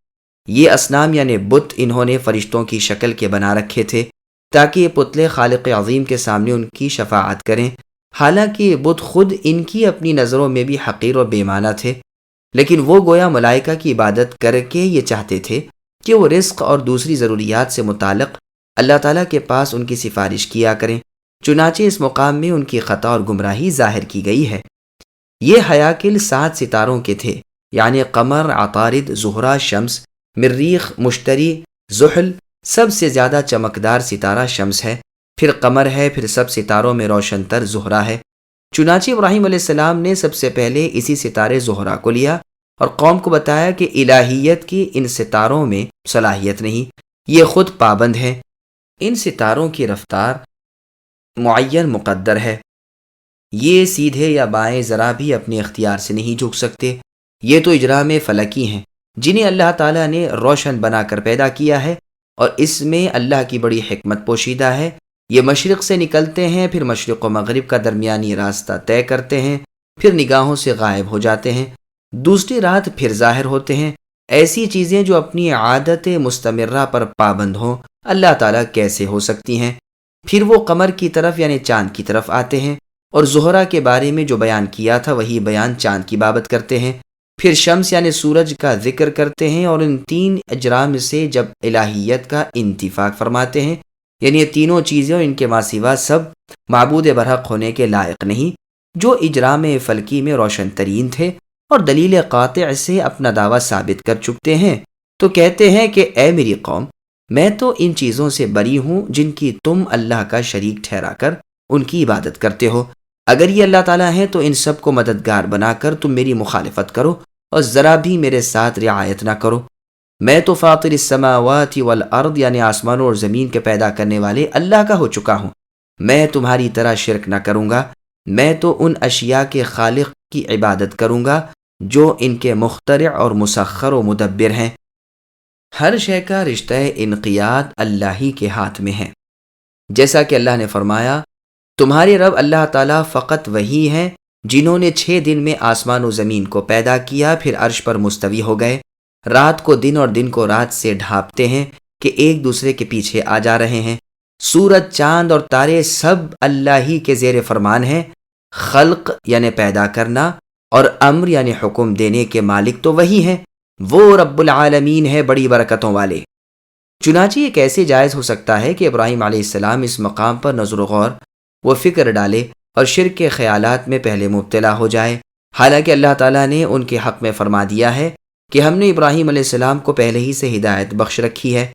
یہ اصنام یعنی بت انہوں نے فرشتوں کی شکل کے بنا رکھے تھے تاکہ یہ پتلے خالق عظیم کے سامنے ان کی شفاعت کریں، حالانکہ یہ بت خود ان کی اپنی نظروں میں بھی حقیر اور بے معنی تھے، لیکن وہ گویا ملائکہ کی عبادت کر کے یہ چاہتے تھے کہ وہ رزق اور دوسری ضروریات سے متعلق اللہ تعالیٰ کے پاس ان کی سفارش کیا کریں۔ چنانچہ اس مقام میں ان کی خطا اور گمراہی ظاہر کی گئی ہے۔ یہ حیاکل 7 ستاروں کے تھے، یعنی قمر، عطارد، زہرہ، شمس، مریخ، مشتری، زحل۔ سب سے زیادہ چمکدار ستارہ شمس ہے، پھر قمر ہے، پھر سب ستاروں میں روشن تر زہرہ ہے۔ چنانچہ ابراہیم علیہ السلام نے سب سے پہلے اسی ستارے زہرہ کو لیا اور قوم کو بتایا کہ الہیت کی ان ستاروں میں صلاحیت نہیں، یہ خود پابند ہیں، ان ستاروں کی رفتار معین مقدر ہے، یہ سیدھے یا بائیں ذرا بھی اپنے اختیار سے نہیں جھک سکتے، یہ تو اجرام فلکی ہیں جنہیں اللہ تعالیٰ نے روشن بنا کر پیدا کیا ہے، اور اس میں اللہ کی بڑی حکمت پوشیدہ ہے۔ یہ مشرق سے نکلتے ہیں، پھر مشرق و مغرب کا درمیانی راستہ طے کرتے ہیں، پھر نگاہوں سے غائب ہو جاتے ہیں، دوسری رات پھر ظاہر ہوتے ہیں۔ ایسی چیزیں جو اپنی عادت مستمرہ پر پابند ہوں اللہ تعالیٰ کیسے ہو سکتی ہیں؟ پھر وہ قمر کی طرف یعنی چاند کی طرف آتے ہیں اور زہرہ کے بارے میں جو بیان کیا تھا وہی بیان چاند کی بابت کرتے ہیں، پھر شمس یعنی سورج کا ذکر کرتے ہیں اور ان تین اجرام سے جب الہیت کا انتفاق فرماتے ہیں، یعنی یہ تینوں چیزیں اور ان کے ماں سوا سب معبود برحق ہونے کے لائق نہیں، جو اجرام فلکی میں روشن ترین تھے اور دلیل قاطع سے اپنا دعویٰ ثابت کر چکتے ہیں، تو کہتے ہیں کہ اے میری قوم، میں تو ان چیزوں سے بری ہوں جن کی تم اللہ کا شریک ٹھہرا کر ان کی عبادت کرتے ہو۔ اگر یہ اللہ تعالیٰ ہیں تو ان سب کو مددگار بنا کر تم میری مخالفت کرو اور ذرا بھی میرے ساتھ رعایت نہ کرو۔ میں تو فاطر السماوات والارض یعنی آسمانوں اور زمین کے پیدا کرنے والے اللہ کا ہو چکا ہوں، میں تمہاری طرح شرک نہ کروں گا، میں تو ان اشیاء کے خالق کی عبادت کروں گا جو ان کے مخترع اور مسخر و مدبر ہیں۔ ہر شے کا رشتہ انقیاد اللہ ہی کے ہاتھ میں ہے، جیسا کہ اللہ نے فرمایا تمہارے رب اللہ تعالیٰ فقط وہی ہیں جنہوں نے 6 دن میں آسمان و زمین کو پیدا کیا، پھر عرش پر مستوی ہو گئے، رات کو دن اور دن کو رات سے ڈھانپتے ہیں کہ ایک دوسرے کے پیچھے آ جا رہے ہیں۔ سورج، چاند اور تارے سب اللہ ہی کے زیر فرمان ہیں۔ خلق یعنی پیدا کرنا اور امر یعنی حکم دینے کے مالک تو وہی ہیں، وہ رب العالمین ہے بڑی برکتوں والے۔ چنانچہ یہ کیسے جائز ہو سکتا ہے کہ ابراہیم علیہ السلام اس مقام پر نظر و غور و فکر ڈالے اور شرک کے خیالات میں پہلے مبتلا ہو جائے، حالانکہ اللہ تعالیٰ نے ان کے حق میں فرما دیا ہے کہ ہم نے ابراہیم علیہ السلام کو پہلے ہی سے ہدایت بخش رکھی ہے،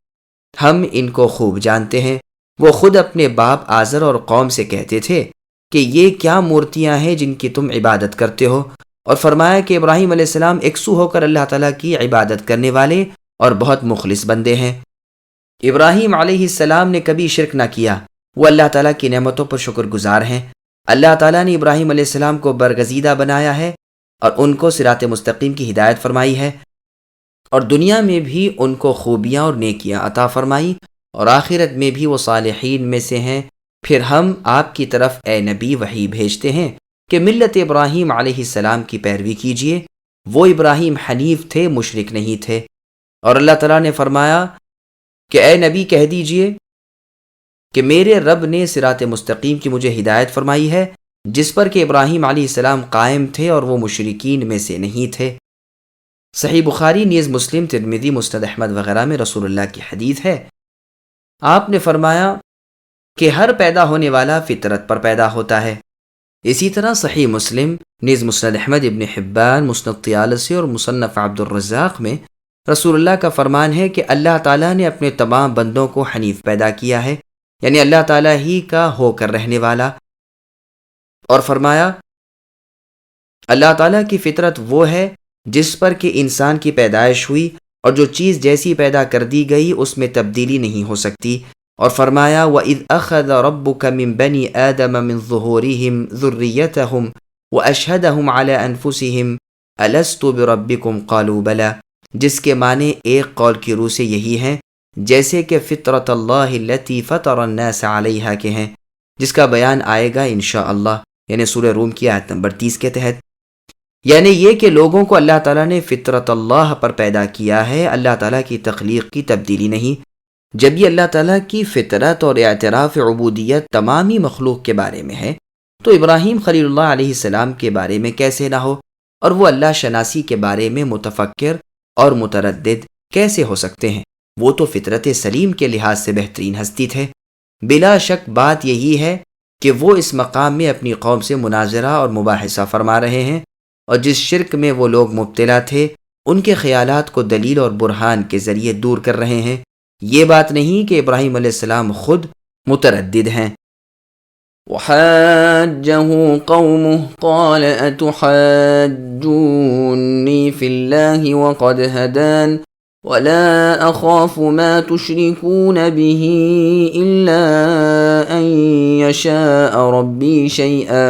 ہم ان کو خوب جانتے ہیں۔ وہ خود اپنے باپ آزر اور قوم سے کہتے تھے کہ یہ کیا مورتیاں ہیں جن کی تم عبادت کرتے ہو، اور فرمایا کہ ابراہیم علیہ السلام یکسو ہو کر اللہ تعالیٰ کی عبادت کرنے والے اور بہت مخلص بندے ہیں۔ ابراہیم علیہ السلام نے کبھی شرک نہ کیا، وہ اللہ تعالیٰ کی نعمتوں پر شکر گزار ہیں۔ اللہ تعالیٰ نے ابراہیم علیہ السلام کو برگزیدہ بنایا ہے اور ان کو صراط مستقیم کی ہدایت فرمائی ہے، اور دنیا میں بھی ان کو خوبیاں اور نیکیاں عطا فرمائی، اور آخرت میں بھی وہ صالحین میں سے ہیں۔ پھر ہم آپ کی طرف اے نبی وحی بھیجتے ہیں کہ ملت ابراہیم علیہ السلام کی پیروی کیجیے، وہ ابراہیم حنیف تھے، مشرک نہیں تھے۔ اور اللہ تعالیٰ نے فرمایا کہ اے نبی کہہ دیجئے کہ میرے رب نے صراط مستقیم کی مجھے ہدایت فرمائی ہے، جس پر کہ ابراہیم علیہ السلام قائم تھے اور وہ مشرکین میں سے نہیں تھے۔ صحیح بخاری نیز مسلم، ترمذی، مسند احمد وغیرہ میں رسول اللہ کی حدیث ہے، آپ نے فرمایا کہ ہر پیدا ہونے والا فطرت پر پیدا ہوتا ہے۔ اسی طرح صحیح مسلم نیز مسند احمد، ابن حبان، مسند طیالسی اور مصنف عبد الرزاق میں رسول اللہ کا فرمان ہے کہ اللہ تعالیٰ نے اپنے تمام بندوں کو حنیف پیدا کیا ہے، یعنی اللہ تعالیٰ ہی کا ہو کر رہنے والا، اور فرمایا اللہ تعالیٰ کی فطرت وہ ہے جس پر کہ انسان کی پیدائش ہوئی، اور جو چیز جیسی پیدا کر دی گئی اس میں تبدیلی نہیں ہو سکتی، اور فرمایا وَإِذْ أَخَذَ رَبُّكَ مِنْ بَنِي آدَمَ مِنْ ظُهُورِهِمْ ذُرِّيَّتَهُمْ وَأَشْهَدَهُمْ عَلَىٰ أَنفُسِهِمْ أَلَسْتُ بِرَبِّكُمْ قَالُوا بَلَىٰ، جس کے معنی ایک قول کی روح سے یہی ہیں جیسے کہ فطرت اللہ التي فطر الناس علیہا کے ہیں، جس کا بیان آئے گا انشاءاللہ، یعنی سورہ روم کی آیت نمبر 30 کے تحت۔ یعنی یہ کہ لوگوں کو اللہ تعالیٰ نے فطرت اللہ پر پیدا کیا ہے، اللہ تعالیٰ کی تخلیق کی تبدیلی نہیں۔ جب یہ اللہ تعالیٰ کی فطرت اور اعتراف عبودیت تمامی مخلوق کے بارے میں ہے، تو ابراہیم خلیل اللہ علیہ السلام کے بارے میں کیسے نہ ہو، اور وہ اللہ شناسی کے بارے میں متفکر اور متردد کیسے ہو سکتے ہیں؟ وہ تو فطرت سلیم کے لحاظ سے بہترین ہستی تھے۔ بلا شک بات یہی ہے کہ وہ اس مقام میں اپنی قوم سے مناظرہ اور مباحثہ فرما رہے ہیں، اور جس شرک میں وہ لوگ مبتلا تھے ان کے خیالات کو دلیل اور برہان کے ذریعے دور کر رہے ہیں۔ یہ بات نہیں کہ ابراہیم علیہ السلام خود متردد ہیں۔ وحاجه قومه قال أتحاجوني في الله وقد هدان ولا أخاف ما تشركون به إلا أن يشاء ربي شيئا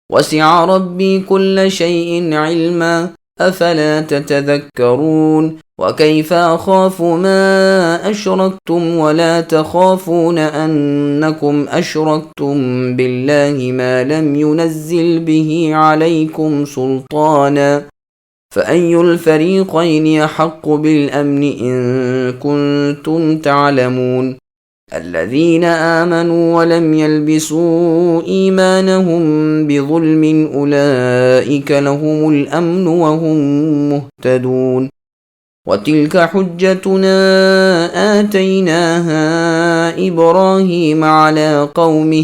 وسع ربي كل شيء علما أفلا تتذكرون وكيف أخاف ما أشركتم ولا تخافون أنكم أشركتم بالله ما لم ينزل به عليكم سلطانا فأي الفريقين أحق بالأمن إن كنتم تعلمون الذين آمنوا ولم يلبسوا إيمانهم بظلم أولئك لهم الأمن وهم مهتدون وتلك حجتنا آتيناها إبراهيم على قومه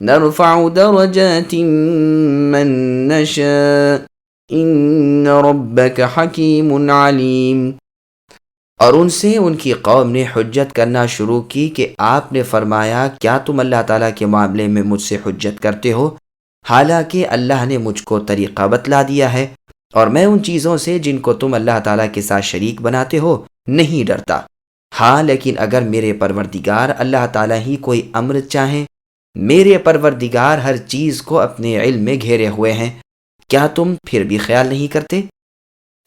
نرفع درجات من نشاء ان ربک حکیم علیم۔ اور ان سے ان کی قوم نے حجت کرنا شروع کی کہ آپ نے فرمایا کیا تم اللہ تعالیٰ کے معاملے میں مجھ سے حجت کرتے ہو، حالانکہ اللہ نے مجھ کو طریقہ بتلا دیا ہے اور میں ان چیزوں سے جن کو تم اللہ تعالیٰ کے ساتھ شریک بناتے ہو نہیں ڈرتا۔ ہاں لیکن اگر میرے پروردگار اللہ تعالیٰ ہی کوئی امر چاہیں، میرے پروردگار ہر چیز کو اپنے علم میں گھیرے ہوئے ہیں، کیا تم پھر بھی خیال نہیں کرتے؟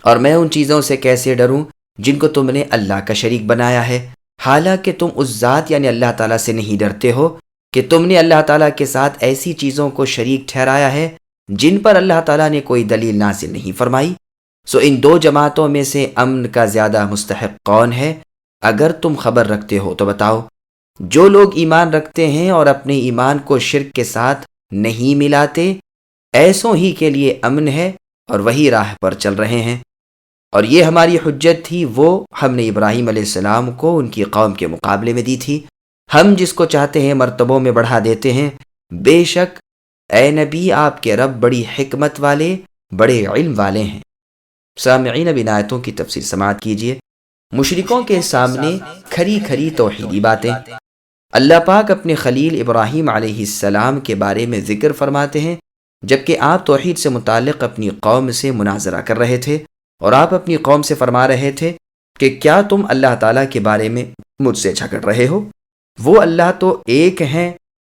اور میں ان چیزوں سے کیسے ڈروں جن کو تم نے اللہ کا شریک بنایا ہے، حالانکہ تم اس ذات یعنی اللہ تعالیٰ سے نہیں ڈرتے ہو کہ تم نے اللہ تعالیٰ کے ساتھ ایسی چیزوں کو شریک ٹھہرایا ہے جن پر اللہ تعالیٰ نے کوئی دلیل نازل نہیں فرمائی۔ سو ان دو جماعتوں میں سے امن کا زیادہ مستحق کون ہے؟ اگر تم خبر رکھتے ہو تو بتاؤ۔ جو لوگ ایمان رکھتے ہیں اور اپنے ایمان کو شرک کے ساتھ نہیں ملاتے، ایسوں ہی کے لیے امن ہے اور وہی راہ پر چل رہے ہیں۔ اور یہ ہماری حجت تھی، وہ ہم نے ابراہیم علیہ السلام کو ان کی قوم کے مقابلے میں دی تھی۔ ہم جس کو چاہتے ہیں مرتبوں میں بڑھا دیتے ہیں۔ بے شک اے نبی آپ کے رب بڑی حکمت والے، بڑے علم والے ہیں۔ سامعین اب ان آیتوں کی تفسیر سماعت کیجیے۔ مشرکوں کے سامنے کھری کھری توحیدی باتیں۔ اللہ پاک اپنے خلیل ابراہیم علیہ السلام کے بارے میں ذکر فرماتے ہیں جبکہ آپ توحید سے متعلق اپنی قوم سے مناظرہ کر رہے تھے، اور آپ اپنی قوم سے فرما رہے تھے کہ کیا تم اللہ تعالیٰ کے بارے میں مجھ سے جھگڑ رہے ہو؟ وہ اللہ تو ایک ہیں،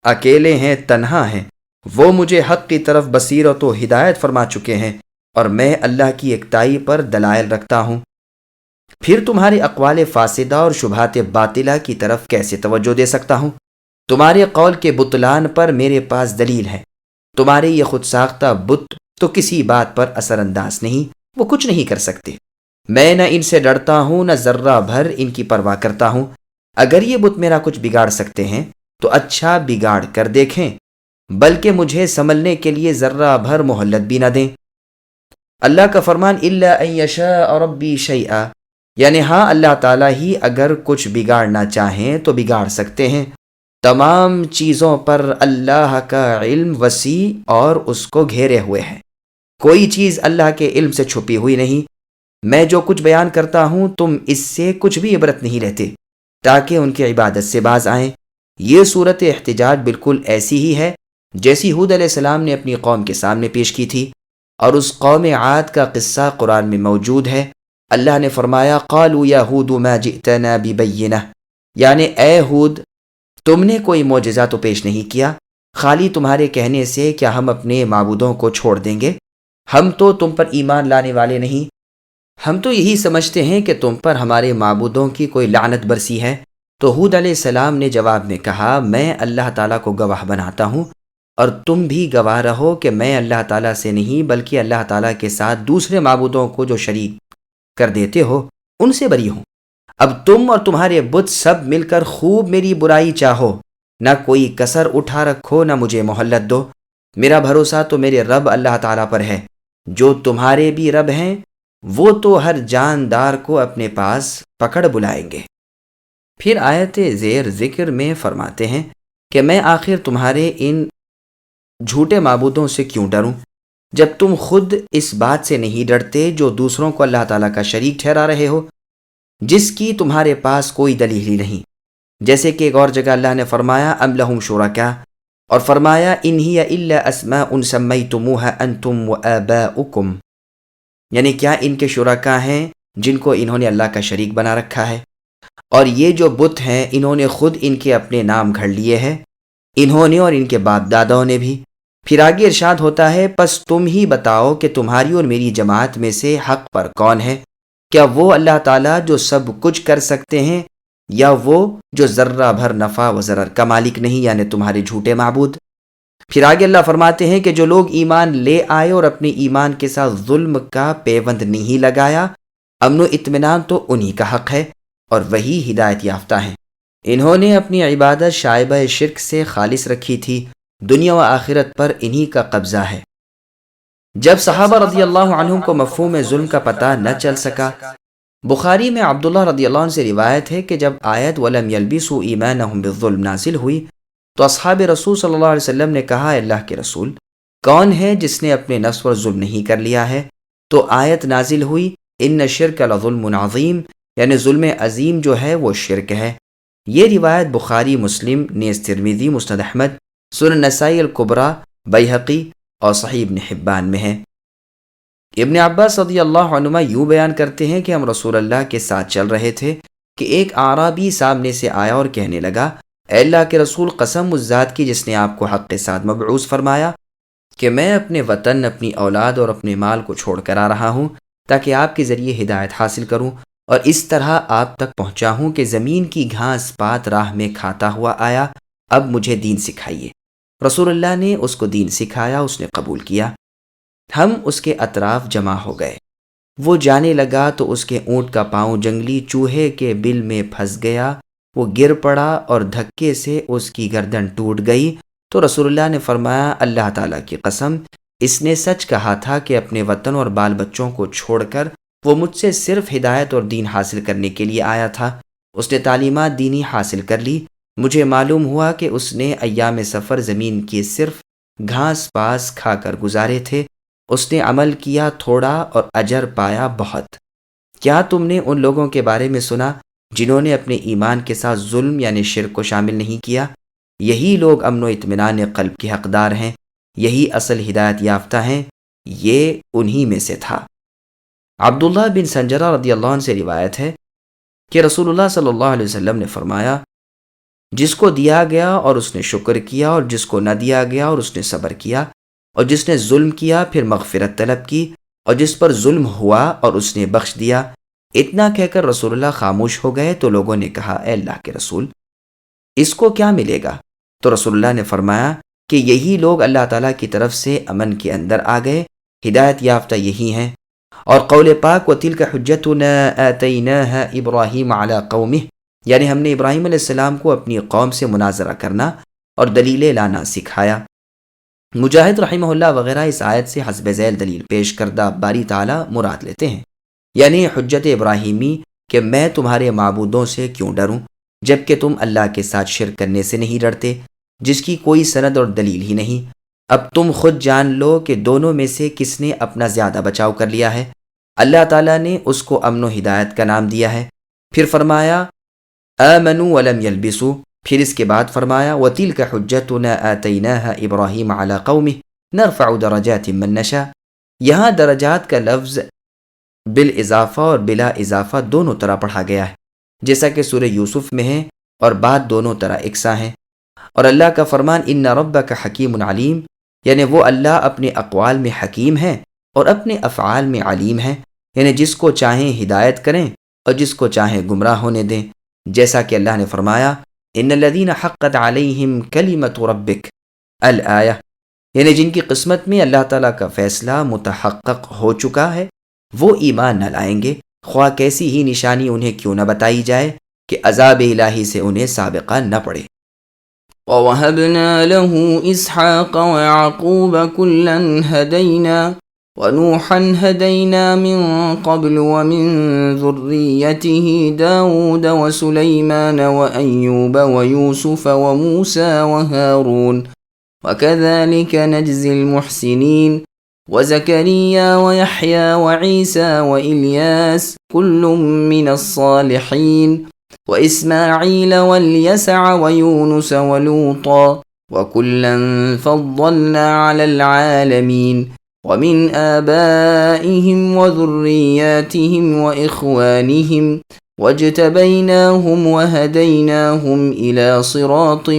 اکیلے ہیں، تنہا ہیں۔ وہ مجھے حق کی طرف بصیرت و ہدایت فرما چکے ہیں اور میں اللہ کی یکتائی پر دلائل رکھتا ہوں۔ پھر تمہارے اقوال فاسدہ اور شبہات باطلہ کی طرف کیسے توجہ دے سکتا ہوں؟ تمہارے قول کے بطلان پر میرے پاس دلیل ہے۔ تمہارے یہ خود ساختہ بت تو کسی بات پر اثر انداز نہیں، وہ کچھ نہیں کر سکتے۔ میں نہ ان سے ڈرتا ہوں نہ ذرہ بھر ان کی پرواہ کرتا ہوں۔ اگر یہ بت میرا کچھ بگاڑ سکتے ہیں تو اچھا بگاڑ کر دیکھیں، بلکہ مجھے سنبھلنے کے لیے ذرہ بھر مہلت بھی نہ دیں۔ اللہ کا فرمان الا ان یشاء ربی شیئا، یعنی ہاں اللہ تعالیٰ ہی اگر کچھ بگاڑنا چاہیں تو بگاڑ سکتے ہیں۔ تمام چیزوں پر اللہ کا علم وسیع اور اس کو گھیرے ہوئے ہے، کوئی چیز اللہ کے علم سے چھپی ہوئی نہیں۔ میں جو کچھ بیان کرتا ہوں تم اس سے کچھ بھی عبرت نہیں لیتے تاکہ ان کی عبادت سے باز آئیں۔ یہ صورت احتجاج بالکل ایسی ہی ہے جیسی ہود علیہ السلام نے اپنی قوم کے سامنے پیش کی تھی، اور اس قوم عاد کا قصہ قرآن میں موجود ہے۔ اللہ نے فرمایا قالوا یا ہود ما جئتنا ببینہ، یعنی اے ہود تم نے کوئی معجزہ تو پیش نہیں کیا، خالی تمہارے کہنے سے کیا ہم اپنے معبودوں کو چھوڑ دیں گے؟ ہم تو تم پر ایمان لانے والے نہیں، ہم تو یہی سمجھتے ہیں کہ تم پر ہمارے معبودوں کی کوئی لعنت برسی ہے۔ تو ہود علیہ السلام نے جواب میں کہا میں اللہ تعالیٰ کو گواہ بناتا ہوں اور تم بھی گواہ رہو کہ میں اللہ تعالیٰ سے نہیں بلکہ اللہ تعالیٰ کے ساتھ دوسرے معبودوں کو جو شریک کر دیتے ہو ان سے بری ہوں۔ اب تم اور تمہارے بت سب مل کر خوب میری برائی چاہو، نہ کوئی کسر اٹھا رکھو نہ مجھے مہلت دو۔ میرا بھروسہ تو میرے رب اللہ تعالیٰ پر ہے، جو تمہارے بھی رب ہیں، وہ تو ہر جاندار کو اپنے پاس پکڑ بلائیں گے۔ پھر آیت زیر ذکر میں فرماتے ہیں کہ میں آخر تمہارے ان جھوٹے معبودوں سے کیوں ڈروں جب تم خود اس بات سے نہیں ڈرتے جو دوسروں کو اللہ تعالیٰ کا شریک ٹھہرا رہے ہو، جس کی تمہارے پاس کوئی دلیل ہی نہیں۔ جیسے کہ ایک اور جگہ اللہ نے فرمایا ام لہم شرکاء، اور فرمایا ان ہی الا اسماء سمیتموها انتم وآباؤکم، یعنی کیا ان کے شرکاء ہیں جن کو انہوں نے اللہ کا شریک بنا رکھا ہے، اور یہ جو بت ہیں انہوں نے خود ان کے اپنے نام گھڑ لیے ہیں، انہوں نے اور ان کے باپ داداؤں نے بھی۔ پھر آگے ارشاد ہوتا ہے پس تم ہی بتاؤ کہ تمہاری اور میری جماعت میں سے حق پر کون ہے؟ کیا وہ اللہ تعالیٰ جو سب کچھ کر سکتے ہیں، یا وہ جو ذرہ بھر نفع و ضرر کا مالک نہیں، یعنی تمہارے جھوٹے معبود؟ پھر آگے اللہ فرماتے ہیں کہ جو لوگ ایمان لے آئے اور اپنے ایمان کے ساتھ ظلم کا پیوند نہیں لگایا، امن و اطمینان تو انہی کا حق ہے اور وہی ہدایت یافتہ ہیں۔ انہوں نے اپنی عبادت شائبہ شرک سے خالص رکھی تھی، دنیا و آخرت پر انہی کا قبضہ ہے۔ جب صحابہ رضی اللہ عنہم کو مفہوم ظلم کا پتہ نہ چل سکا، بخاری میں عبداللہ رضی اللہ عنہ سے روایت ہے کہ جب آیت وَلَمْ يَلْبِسُوا إِيمَانَهُمْ بِالظُّلْمِ نازل ہوئی تو اصحاب رسول صلی اللہ علیہ وسلم نے کہا، اے اللہ کے رسول، کون ہے جس نے اپنے نفس پر ظلم نہیں کر لیا ہے؟ تو آیت نازل ہوئی، ان الشرک لظلم عظیم، یعنی ظلم عظیم جو ہے وہ شرک ہے۔ یہ روایت بخاری، مسلم، نیز ترمذی، مسند احمد، سنن نسائی الکبریٰ، بیہقی اور صحیح ابن حبان میں ہے۔ ابن عباس رضی اللہ عنہما یوں بیان کرتے ہیں کہ ہم رسول اللہ کے ساتھ چل رہے تھے کہ ایک اعرابی سامنے سے آیا اور کہنے لگا، اے اللہ کے رسول، قسم اس ذات کی جس نے آپ کو حق کے ساتھ مبعوث فرمایا کہ میں اپنے وطن، اپنی اولاد اور اپنے مال کو چھوڑ کر آ رہا ہوں تاکہ آپ کے ذریعے ہدایت حاصل کروں اور اس طرح آپ تک پہنچا ہوں کہ زمین کی گھاس پات راہ میں کھاتا ہوا آیا، اب مجھے دین سکھائیے۔ رسول اللہ نے اس کو دین سکھایا، اس نے قبول کیا۔ ہم اس کے اطراف جمع ہو گئے۔ وہ جانے لگا تو اس کے اونٹ کا پاؤں جنگلی چوہے کے بل میں پھنس گیا، وہ گر پڑا اور دھکے سے اس کی گردن ٹوٹ گئی۔ تو رسول اللہ نے فرمایا، اللہ تعالیٰ کی قسم، اس نے سچ کہا تھا کہ اپنے وطن اور بال بچوں کو چھوڑ کر وہ مجھ سے صرف ہدایت اور دین حاصل کرنے کے لیے آیا تھا۔ اس نے تعلیمات دینی حاصل کر لی۔ مجھے معلوم ہوا کہ اس نے ایام سفر زمین کی صرف گھاس پاس کھا کر گزارے تھے۔ اس نے عمل کیا تھوڑا اور اجر پایا بہت۔ کیا تم نے ان لوگوں کے بارے میں سنا جنہوں نے اپنے ایمان کے ساتھ ظلم یعنی شرک کو شامل نہیں کیا؟ یہی لوگ امن و اطمینان قلب کے حقدار ہیں، یہی اصل ہدایت یافتہ ہیں۔ یہ انہی میں سے تھا۔ عبداللہ بن سنجرہ رضی اللہ عنہ سے روایت ہے کہ رسول اللہ صلی اللہ علیہ وسلم نے فرمایا، جس کو دیا گیا اور اس نے شکر کیا اور جس کو نہ دیا گیا اور اس نے صبر کیا، اور جس نے ظلم کیا پھر مغفرت طلب کی، اور جس پر ظلم ہوا اور اس نے بخش دیا۔ اتنا کہہ کر رسول اللہ خاموش ہو گئے تو لوگوں نے کہا، اے اللہ کے رسول، اس کو کیا ملے گا؟ تو رسول اللہ نے فرمایا کہ یہی لوگ اللہ تعالیٰ کی طرف سے امن کے اندر آ گئے، ہدایت یافتہ یہی ہیں۔ اور قول پاک وَتِلْكَ حُجَّتُنَا آتَيْنَاهَا إِبْرَاهِيمَ عَلَىٰ قَوْمِهِ، یعنی ہم نے ابراہیم علیہ السلام کو اپنی قوم سے مناظرہ کرنا اور دلیلیں لانا سکھایا۔ مجاہد رحمہ اللہ وغیرہ اس آیت سے حسب ذیل دلیل پیش کردہ باری تعالیٰ مراد لیتے ہیں، یعنی حجت ابراہیمی کہ میں تمہارے معبودوں سے کیوں ڈروں جبکہ تم اللہ کے ساتھ شرک کرنے سے نہیں ڈرتے، جس کی کوئی سند اور دلیل ہی نہیں۔ اب تم خود جان لو کہ دونوں میں سے کس نے اپنا زیادہ بچاؤ کر لیا ہے۔ اللہ تعالیٰ نے اس کو امن و ہدایت کا نام دیا ہے۔ پھر فرمایا آمنوا ولم یلبسوا، پھر اس کے بعد فرمایا وَتِلْكَ حُجَّتُنَا آتَيْنَاهَا إِبْرَاهِيمَ عَلَىٰ قَوْمِهِ نَرْفَعُ دَرَجَاتٍ مَّن نَّشَاءُ۔ یہاں درجات کا لفظ بالاضافہ اور بلا اضافہ دونوں طرح پڑھا گیا ہے، جیسا کہ سورہ یوسف میں ہے، اور بات دونوں طرح یکساں ہیں۔ اور اللہ کا فرمان ان ربک حکیم علیم، یعنی وہ اللہ اپنے اقوال میں حکیم ہے اور اپنے افعال میں علیم ہے، یعنی جس کو چاہیں ہدایت کریں اور جس کو چاہیں گمراہ ہونے دیں، جیسا کہ اللہ نے فرمایا ان الذین حقت علیہم کلمۃ ربک الآیہ، یعنی جن کی قسمت میں اللہ تعالیٰ کا فیصلہ متحقق ہو چکا ہے وہ ایمان نہ لائیں گے، خواہ کیسی ہی نشانی انہیں کیوں نہ بتائی جائے کہ عذاب الہی سے انہیں سابقہ نہ پڑے۔ وَوَهَبْنَا لَهُ إِسْحَاقَ وَيَعْقُوبَ كُلًّا هَدَيْنَا وَنُوحًا هَدَيْنَا مِن قَبْلُ وَمِن ذُرِّيَّتِهِ دَاوُودَ وَسُلَيْمَانَ وَأَيُّوبَ وَيُوسُفَ وَمُوسَى وَهَارُونَ وَكَذَلِكَ نَجْزِي الْمُحْسِنِينَ وَزَكَرِيَّا وَيَحْيَىٰ وَعِيسَىٰ وَإِلْيَاسَ كُلٌّ مِّنَ الصَّالِحِينَ وإسماعيل واليسع ويونس ولوطا وكلا فضلنا على العالمين ومن آبائهم وذرياتهم وإخوانهم واجتبيناهم وهديناهم إلى صراط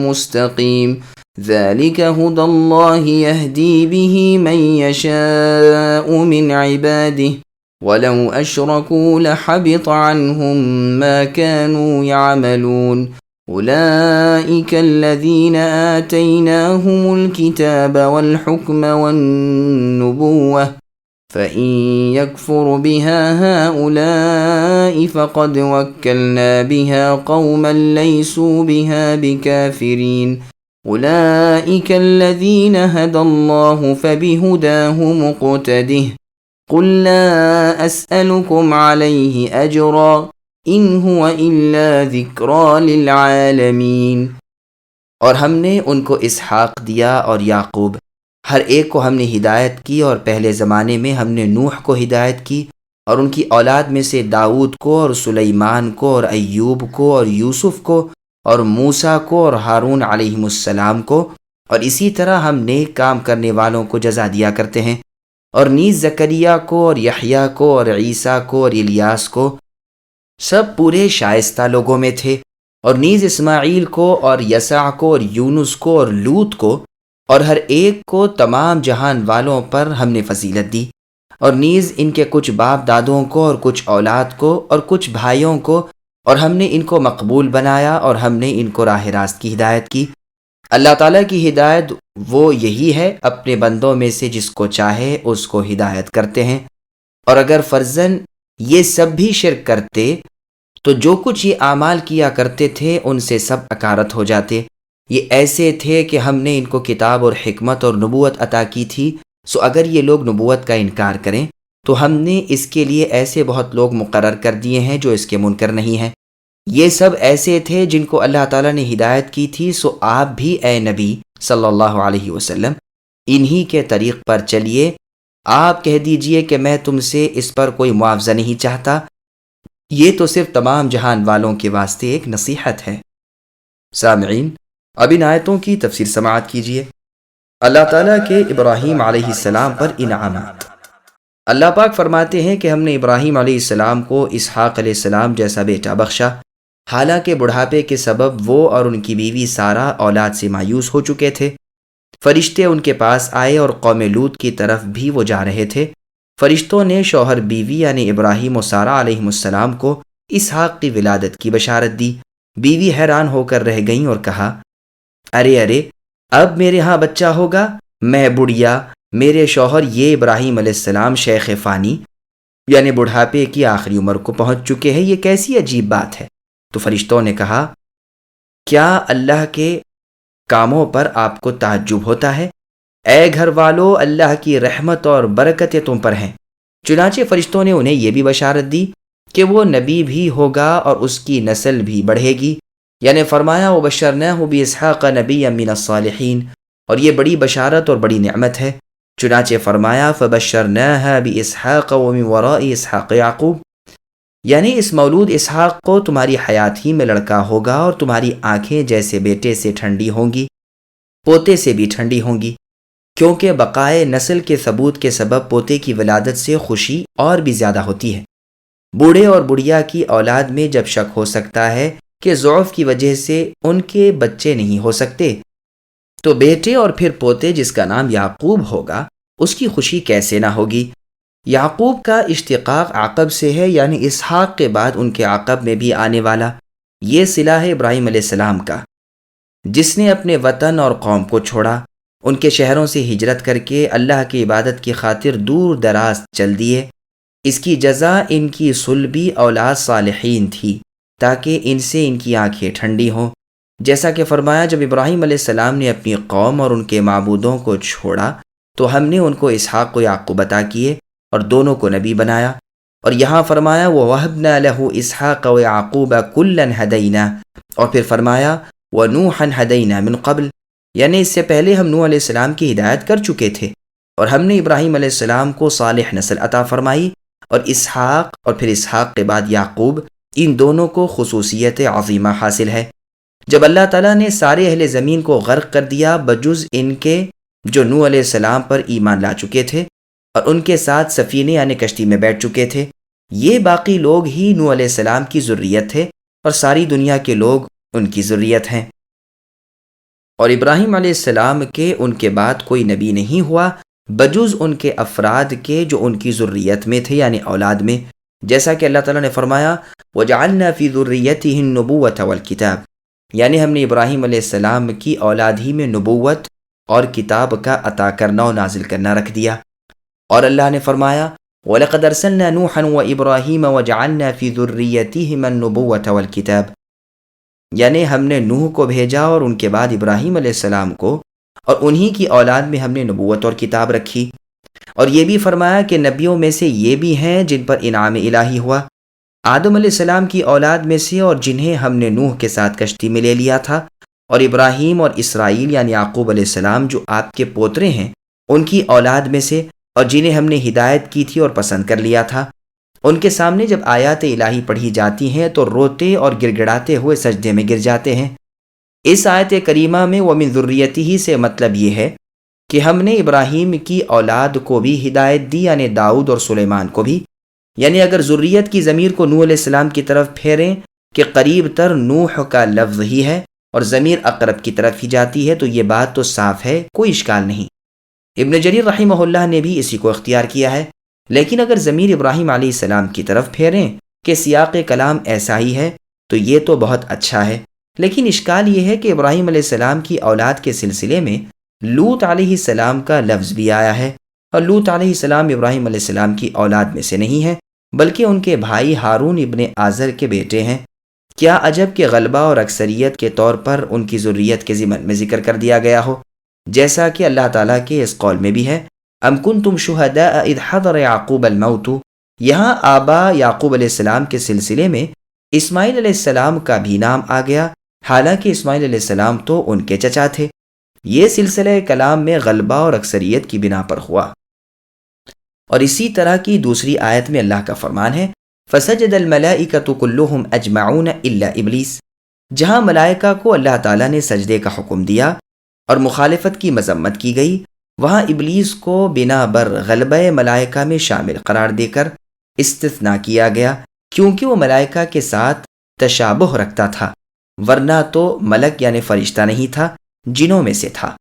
مستقيم ذلك هدى الله يهدي به من يشاء من عباده وَلَوْ أَشْرَكُوا لَحَبِطَ عَنْهُمْ مَا كَانُوا يَعْمَلُونَ أولئك الذين آتيناهم الكتاب والحكم والنبوة فإن يكفر بها هؤلاء فقد وكلنا بها قوما ليسوا بها بكافرين أولئك الذين هدى الله فبهداه مقتده قل لا أسألكم عليه أجرا إن هو إلا ذكرى للعالمين۔ اور ہم نے ان کو اسحاق دیا اور یعقوب، ہر ایک کو ہم نے ہدایت کی، اور پہلے زمانے میں ہم نے نوح کو ہدایت کی، اور ان کی اولاد میں سے داؤد کو اور سلیمان کو اور ایوب کو اور یوسف کو اور موسیٰ کو اور ہارون علیہم السلام کو، اور اسی طرح ہم نیک کام کرنے والوں کو جزا دیا کرتے ہیں، اور نیز زکریا کو اور یحییٰ کو اور عیسیٰ کو اور الیاس کو، سب پورے شائستہ لوگوں میں تھے، اور نیز اسماعیل کو اور یسع کو اور یونس کو اور لوط کو، اور ہر ایک کو تمام جہان والوں پر ہم نے فضیلت دی، اور نیز ان کے کچھ باپ دادوں کو اور کچھ اولاد کو اور کچھ بھائیوں کو، اور ہم نے ان کو مقبول بنایا، اور ہم نے ان کو راہ راست کی ہدایت کی۔ اللہ تعالیٰ کی ہدایت وہ یہی ہے، اپنے بندوں میں سے جس کو چاہے اس کو ہدایت کرتے ہیں، اور اگر فرضاً یہ سب بھی شرک کرتے تو جو کچھ یہ اعمال کیا کرتے تھے ان سے سب اکارت ہو جاتے۔ یہ ایسے تھے کہ ہم نے ان کو کتاب اور حکمت اور نبوت عطا کی تھی، سو اگر یہ لوگ نبوت کا انکار کریں تو ہم نے اس کے لیے ایسے بہت لوگ مقرر کر دیے ہیں جو اس کے منکر نہیں ہیں۔ یہ سب ایسے تھے جن کو اللہ تعالیٰ نے ہدایت کی تھی، سو آپ بھی اے نبی صلی اللہ علیہ وسلم انہی کے طریق پر چلیے۔ آپ کہہ دیجئے کہ میں تم سے اس پر کوئی معاوضہ نہیں چاہتا، یہ تو صرف تمام جہان والوں کے واسطے ایک نصیحت ہے۔ سامعین، اب ان آیتوں کی تفسیر سماعت کیجیے۔ اللہ تعالیٰ کے ابراہیم علیہ السلام پر انعامات۔ اللہ پاک فرماتے ہیں کہ ہم نے ابراہیم علیہ السلام کو اسحاق علیہ السلام جیسا بیٹا بخشا، حالانکہ بڑھاپے کے سبب وہ اور ان کی بیوی سارہ اولاد سے مایوس ہو چکے تھے۔ فرشتے ان کے پاس آئے اور قوم لوط کی طرف بھی وہ جا رہے تھے۔ فرشتوں نے شوہر بیوی یعنی ابراہیم و سارہ علیہم السلام کو اسحاق کی ولادت کی بشارت دی۔ بیوی حیران ہو کر رہ گئیں اور کہا، ارے اب میرے ہاں بچہ ہوگا؟ میں بڑھیا، میرے شوہر یہ ابراہیم علیہ السلام شیخ فانی یعنی بڑھاپے کی آخری عمر کو پہنچ چکے ہیں، یہ کیسی عجیب بات ہے۔ تو فرشتوں نے کہا، کیا اللہ کے کاموں پر آپ کو تعجب ہوتا ہے؟ اے گھر والو، اللہ کی رحمت اور برکتیں تم پر ہیں۔ چنانچہ فرشتوں نے انہیں یہ بھی بشارت دی کہ وہ نبی بھی ہوگا اور اس کی نسل بھی بڑھے گی، یعنی فرمایا وبشرناہ باسحاق نبیا من الصالحین، اور یہ بڑی بشارت اور بڑی نعمت ہے۔ چنانچہ فرمایا فبشرناہ باسحاق ومن وراء اسحاق یعقوب، یعنی اس مولود اسحاق کو تمہاری حیات ہی میں لڑکا ہوگا اور تمہاری آنکھیں جیسے بیٹے سے ٹھنڈی ہوں گی، پوتے سے بھی ٹھنڈی ہوں گی، کیونکہ بقائے نسل کے ثبوت کے سبب پوتے کی ولادت سے خوشی اور بھی زیادہ ہوتی ہے۔ بوڑھے اور بڑھیا کی اولاد میں جب شک ہو سکتا ہے کہ ضعف کی وجہ سے ان کے بچے نہیں ہو سکتے، تو بیٹے اور پھر پوتے جس کا نام یعقوب ہوگا اس کی خوشی کیسے نہ ہوگی۔ یعقوب کا اشتقاق عقب سے ہے، یعنی اسحاق کے بعد ان کے عقب میں بھی آنے والا۔ یہ صلہ ہے ابراہیم علیہ السلام کا، جس نے اپنے وطن اور قوم کو چھوڑا، ان کے شہروں سے ہجرت کر کے اللہ کی عبادت کی خاطر دور دراز چل دیے۔ اس کی جزا ان کی صلبی اولاد صالحین تھی، تاکہ ان سے ان کی آنکھیں ٹھنڈی ہوں، جیسا کہ فرمایا جب ابراہیم علیہ السلام نے اپنی قوم اور ان کے معبودوں کو چھوڑا تو ہم نے ان کو اسحاق و یعقوب عطا کیے اور دونوں کو نبی بنایا۔ اور یہاں فرمایا وَوَهَبْنَا لَهُ إِسْحَاقَ وَيَعْقُوبَ كُلًّا هَدَيْنَا، اور پھر فرمایا وَنُوحًا هَدَيْنَا مِن قَبْلِ، یعنی اس سے پہلے ہم نوح علیہ السلام کی ہدایت کر چکے تھے، اور ہم نے ابراہیم علیہ السلام کو صالح نسل عطا فرمائی، اور اسحاق اور پھر اسحاق کے بعد یعقوب، ان دونوں کو خصوصیت عظیمہ حاصل ہے۔ جب اللہ تعالیٰ نے سارے اہل زمین کو غرق کر دیا بجز ان کے جو نوح علیہ السلام پر ایمان لا چکے تھے اور ان کے ساتھ سفینے یعنی کشتی میں بیٹھ چکے تھے، یہ باقی لوگ ہی نوح علیہ السلام کی ذریت تھے اور ساری دنیا کے لوگ ان کی ذریت ہیں۔ اور ابراہیم علیہ السلام کے ان کے بعد کوئی نبی نہیں ہوا بجز ان کے افراد کے جو ان کی ذریت میں تھے یعنی اولاد میں، جیسا کہ اللہ تعالیٰ نے فرمایا وَجَعَلْنَا فِي ذُرِّيَّتِهِ النُّبُوَّةَ وَالْكِتَابَ، یعنی ہم نے ابراہیم علیہ السلام کی اولاد ہی میں نبوت اور کتاب کا عطا کرنا و نازل کرنا رکھ دیا۔ اور اللہ نے فرمایا وَلَقَدْ أَرْسَلْنَا نُوحًا وَإِبْرَاهِيمَ وَجَعَلْنَا فِي ذُرِّيَّتِهِمَا النُّبُوَّةَ وَالْكِتَابَ، یعنی ہم نے نوح کو بھیجا اور ان کے بعد ابراہیم علیہ السلام کو، اور انہی کی اولاد میں ہم نے نبوت اور کتاب رکھی۔ اور یہ بھی فرمایا کہ نبیوں میں سے یہ بھی ہیں جن پر انعام الہی ہوا، آدم علیہ السلام کی اولاد میں سے، اور جنہیں ہم نے نوح کے ساتھ کشتی میں لے لیا تھا، اور ابراہیم اور اسرائیل یعنی یعقوب علیہ السلام جو آپ کے پوترے ہیں ان کی اولاد میں سے، اور جنہیں ہم نے ہدایت کی تھی اور پسند کر لیا تھا۔ ان کے سامنے جب آیات الہی پڑھی جاتی ہیں تو روتے اور گڑ گڑاتے ہوئے سجدے میں گر جاتے ہیں۔ اس آیت کریمہ میں وَمِن ذُرِّيَّتِهِ سے مطلب یہ ہے کہ ہم نے ابراہیم کی اولاد کو بھی ہدایت دی، یعنی داؤد اور سلیمان کو بھی۔ یعنی اگر ذریت کی ضمیر کو نوح علیہ السلام کی طرف پھیریں کہ قریب تر نوح کا لفظ ہی ہے اور ضمیر اقرب کی طرف ہی جاتی ہے، تو یہ بات تو صاف ہے، کوئی اشکال نہیں۔ ابن جریر رحمہ اللہ نے بھی اسی کو اختیار کیا ہے، لیکن اگر ضمیر ابراہیم علیہ السلام کی طرف پھیریں کہ سیاق کلام ایسا ہی ہے تو یہ تو بہت اچھا ہے، لیکن اشکال یہ ہے کہ ابراہیم علیہ السلام کی اولاد کے سلسلے میں لوط علیہ السلام کا لفظ بھی آیا ہے، اور لوط علیہ السلام ابراہیم علیہ السلام کی اولاد میں سے نہیں ہے بلکہ ان کے بھائی ہارون ابن آزر کے بیٹے ہیں۔ کیا عجب کہ غلبہ اور اکثریت کے طور پر ان کی ذریت کے ضمن میں ذکر کر دیا گیا ہو، جیسا کہ اللہ تعالیٰ کے اس قول میں بھی ہے ام کنتم شہداء اذ حضر یعقوب الموت۔ یہاں آبا یعقوب علیہ السلام کے سلسلے میں اسماعیل علیہ السلام کا بھی نام آ گیا، حالانکہ اسماعیل علیہ السلام تو ان کے چچا تھے۔ یہ سلسلہ کلام میں غلبہ اور اکثریت کی بنا پر ہوا۔ اور اسی طرح کی دوسری آیت میں اللہ کا فرمان ہے فَسَجَدَ الْمَلَائِكَةُ كُلُّهُمْ أَجْمَعُونَ إِلَّا إِبْلِيسَ، جہاں ملائکہ کو اللہ تعالیٰ نے سجدے کا حکم دیا اور مخالفت کی مذمت کی گئی، وہاں ابلیس کو بنا بر غلبہ ملائکہ میں شامل قرار دے کر استثناء کیا گیا، کیونکہ وہ ملائکہ کے ساتھ تشابہ رکھتا تھا، ورنہ تو ملک یعنی فرشتہ نہیں تھا، جنوں میں سے تھا۔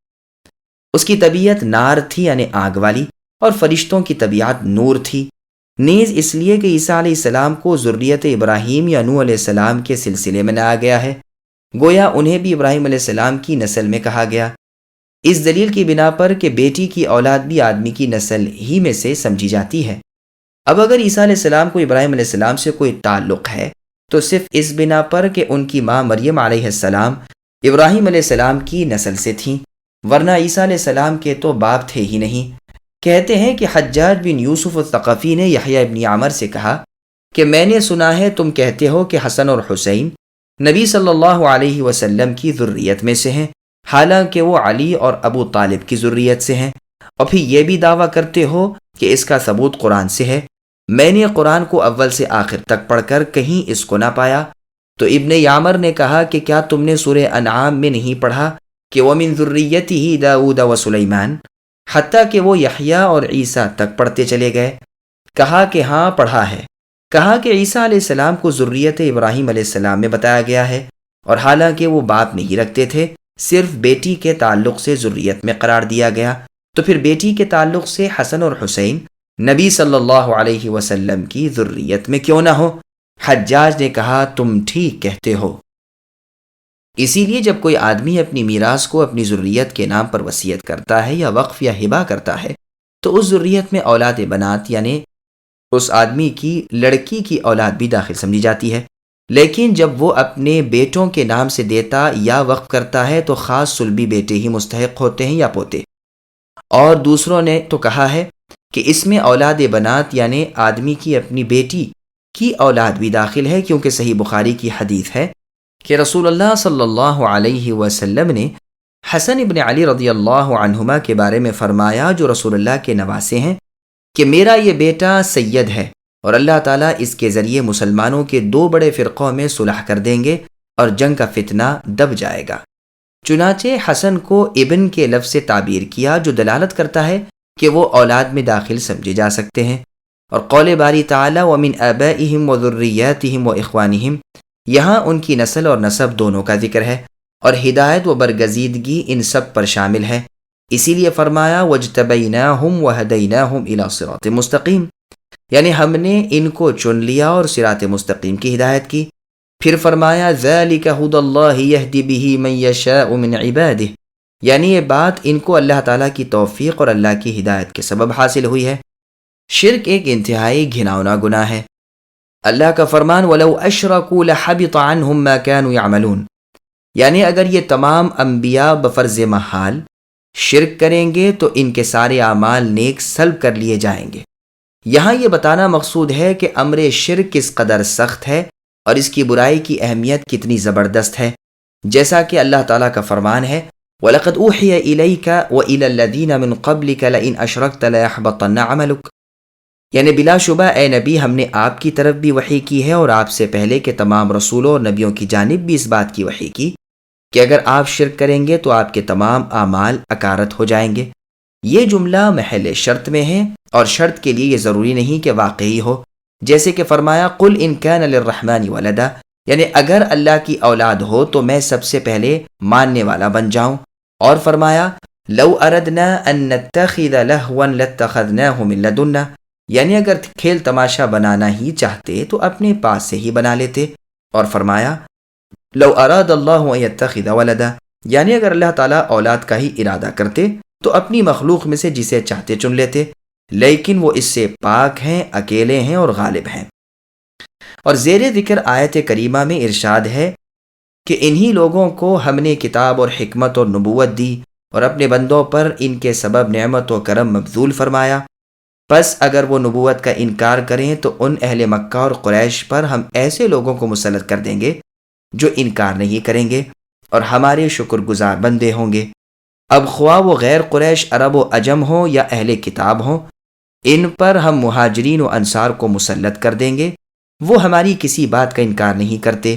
اس کی طبیعت نار تھی یعنی آگ والی، اور فرشتوں کی طبیعت نور تھی، نیز اس لیے کہ عیسیٰ علیہ السلام کو ذریت ابراہیم یا نوح علیہ السلام کے سلسلے میں لایا گیا ہے، گویا انہیں بھی ابراہیم علیہ السلام کی نسل میں کہا گیا، اس دلیل کی بنا پر کہ بیٹی کی اولاد بھی آدمی کی نسل ہی میں سے سمجھی جاتی ہے۔ اب اگر عیسیٰ علیہ السلام کو ابراہیم علیہ السلام سے کوئی تعلق ہے تو صرف اس بنا پر کہ ان کی ماں مریم علیہ السلام ابراہیم علیہ السلام کی نسل سے تھیں، ورنہ عیسیٰ علیہ السلام کے تو باپ تھے ہی نہیں۔ کہتے ہیں کہ حجاج بن یوسف الثقفی نے یحییٰ ابن عمر سے کہا کہ میں نے سنا ہے تم کہتے ہو کہ حسن اور حسین نبی صلی اللہ علیہ وسلم کی ذریت میں سے ہیں، حالانکہ وہ علی اور ابو طالب کی ذریت سے ہیں، اور پھر یہ بھی دعویٰ کرتے ہو کہ اس کا ثبوت قرآن سے ہے۔ میں نے قرآن کو اول سے آخر تک پڑھ کر کہیں اس کو نہ پایا۔ تو ابن یعمر نے کہا کہ کیا تم نے سورہ انعام میں نہیں پڑھا کہ وَمِن ذُرِّيَّتِهِ داؤد وسلیمان، حتیٰ کہ وہ یحییٰ اور عیسیٰ تک پڑھتے چلے گئے؟ کہا کہ ہاں پڑھا ہے۔ کہا کہ عیسیٰ علیہ السلام کو ذریت ابراہیم علیہ السلام میں بتایا گیا ہے، اور حالانکہ وہ باپ نہیں رکھتے تھے، صرف بیٹی کے تعلق سے ذریت میں قرار دیا گیا، تو پھر بیٹی کے تعلق سے حسن اور حسین نبی صلی اللہ علیہ وسلم کی ذریت میں کیوں نہ ہو؟ حجاج نے کہا تم ٹھیک کہتے ہو۔ اسی لیے جب کوئی آدمی اپنی میراث کو اپنی ذریت کے نام پر وصیت کرتا ہے یا وقف یا ہبہ کرتا ہے تو اس ذریت میں اولاد بنات یعنی اس آدمی کی لڑکی کی اولاد بھی داخل سمجھی جاتی ہے، لیکن جب وہ اپنے بیٹوں کے نام سے دیتا یا وقف کرتا ہے تو خاص صلبی بیٹے ہی مستحق ہوتے ہیں یا پوتے۔ اور دوسروں نے تو کہا ہے کہ اس میں اولاد بنات یعنی آدمی کی اپنی بیٹی کی اولاد بھی داخل ہے، کیونکہ صحیح بخاری کی حدیث ہے کہ رسول اللہ صلی اللہ علیہ وسلم نے حسن ابن علی رضی اللہ عنہما کے بارے میں فرمایا، جو رسول اللہ کے نواسے ہیں، کہ میرا یہ بیٹا سید ہے اور اللہ تعالیٰ اس کے ذریعے مسلمانوں کے دو بڑے فرقوں میں صلح کر دیں گے اور جنگ کا فتنہ دب جائے گا۔ چنانچہ حسن کو ابن کے لفظ سے تعبیر کیا، جو دلالت کرتا ہے کہ وہ اولاد میں داخل سمجھے جا سکتے ہیں۔ اور قول باری تعالیٰ وَمِنْ آبَائِهِمْ وَذُرِّيَّاتِهِمْ وَإِخْوَانِهِمْ، یہاں ان کی نسل اور نسب دونوں کا ذکر ہے، اور ہدایت و برگزیدگی ان سب پر شامل ہے۔ اسی لیے فرمایا وَاجْتَبَيْنَاهُمْ وَهَدَيْنَاهُمْ إِلَىٰ صِرَاطٍ مستقیم، یعنی ہم نے ان کو چن لیا اور صراط مستقیم کی ہدایت کی۔ پھر فرمایا ذالک ھدی اللہ یہدی بہ من یشاء من عبادہ، یعنی یہ بات ان کو اللہ تعالیٰ کی توفیق اور اللہ کی ہدایت کے سبب حاصل ہوئی ہے۔ شرک ایک انتہائی گھناؤنا گناہ ہے۔ اللہ کا فرمان وَلَوْ أَشْرَكُوا لَحَبِطَ عَنْهُمْ مَا كَانُوا يَعْمَلُونَ، یعنی اگر یہ تمام انبیاء بفرض محال شرک کریں گے تو ان کے سارے اعمال نیک سلب کر لیے جائیں گے۔ یہاں یہ بتانا مقصود ہے کہ امر شرک کس قدر سخت ہے اور اس کی برائی کی اہمیت کتنی زبردست ہے، جیسا کہ اللہ تعالیٰ کا فرمان ہے وَلَقَدْ أُوحِيَ إِلَيْكَ وَإِلَى الَّذِينَ مِن قَبْلِكَ لَئِنْ أَشْرَكْتَ لَيَحْبَطَنَّ عَمَلُكَ، یعنی بلا شبہ اے نبی ہم نے آپ کی طرف بھی وحی کی ہے اور آپ سے پہلے کے تمام رسولوں اور نبیوں کی جانب بھی اس بات کی وحی کی کہ اگر آپ شرک کریں گے تو آپ کے تمام اعمال اکارت ہو جائیں گے۔ یہ جملہ محل شرط میں ہے اور شرط کے لیے یہ ضروری نہیں کہ واقعی ہو، جیسے کہ فرمایا قُلْ إِنْ كَانَ لِلرَّحْمَنِ وَلَدًا، یعنی اگر اللہ کی اولاد ہو تو میں سب سے پہلے ماننے والا بن جاؤں، اور فرمایا لَوْ أَرَدْنَا أَن نَتَّخِذَ لَهْوًا لَاتَّخَذْنَاهُ مِن لَدُنَّا، یعنی اگر کھیل تماشا بنانا ہی چاہتے تو اپنے پاس سے ہی بنا لیتے، اور فرمایا لو اراد اللہ ان یتخذ ولدا، یعنی اگر اللہ تعالیٰ اولاد کا ہی ارادہ کرتے تو اپنی مخلوق میں سے جسے چاہتے چن لیتے، لیکن وہ اس سے پاک ہیں، اکیلے ہیں اور غالب ہیں۔ اور زیر ذکر آیت کریمہ میں ارشاد ہے کہ انہی لوگوں کو ہم نے کتاب اور حکمت اور نبوت دی اور اپنے بندوں پر ان کے سبب نعمت و کرم مبذول فرمایا، پس اگر وہ نبوت کا انکار کریں تو ان اہل مکہ اور قریش پر ہم ایسے لوگوں کو مسلط کر دیں گے جو انکار نہیں کریں گے اور ہمارے شکر گزار بندے ہوں گے۔ اب خواہ وہ غیر قریش عرب و عجم ہوں یا اہل کتاب ہوں، ان پر ہم مہاجرین و انصار کو مسلط کر دیں گے، وہ ہماری کسی بات کا انکار نہیں کرتے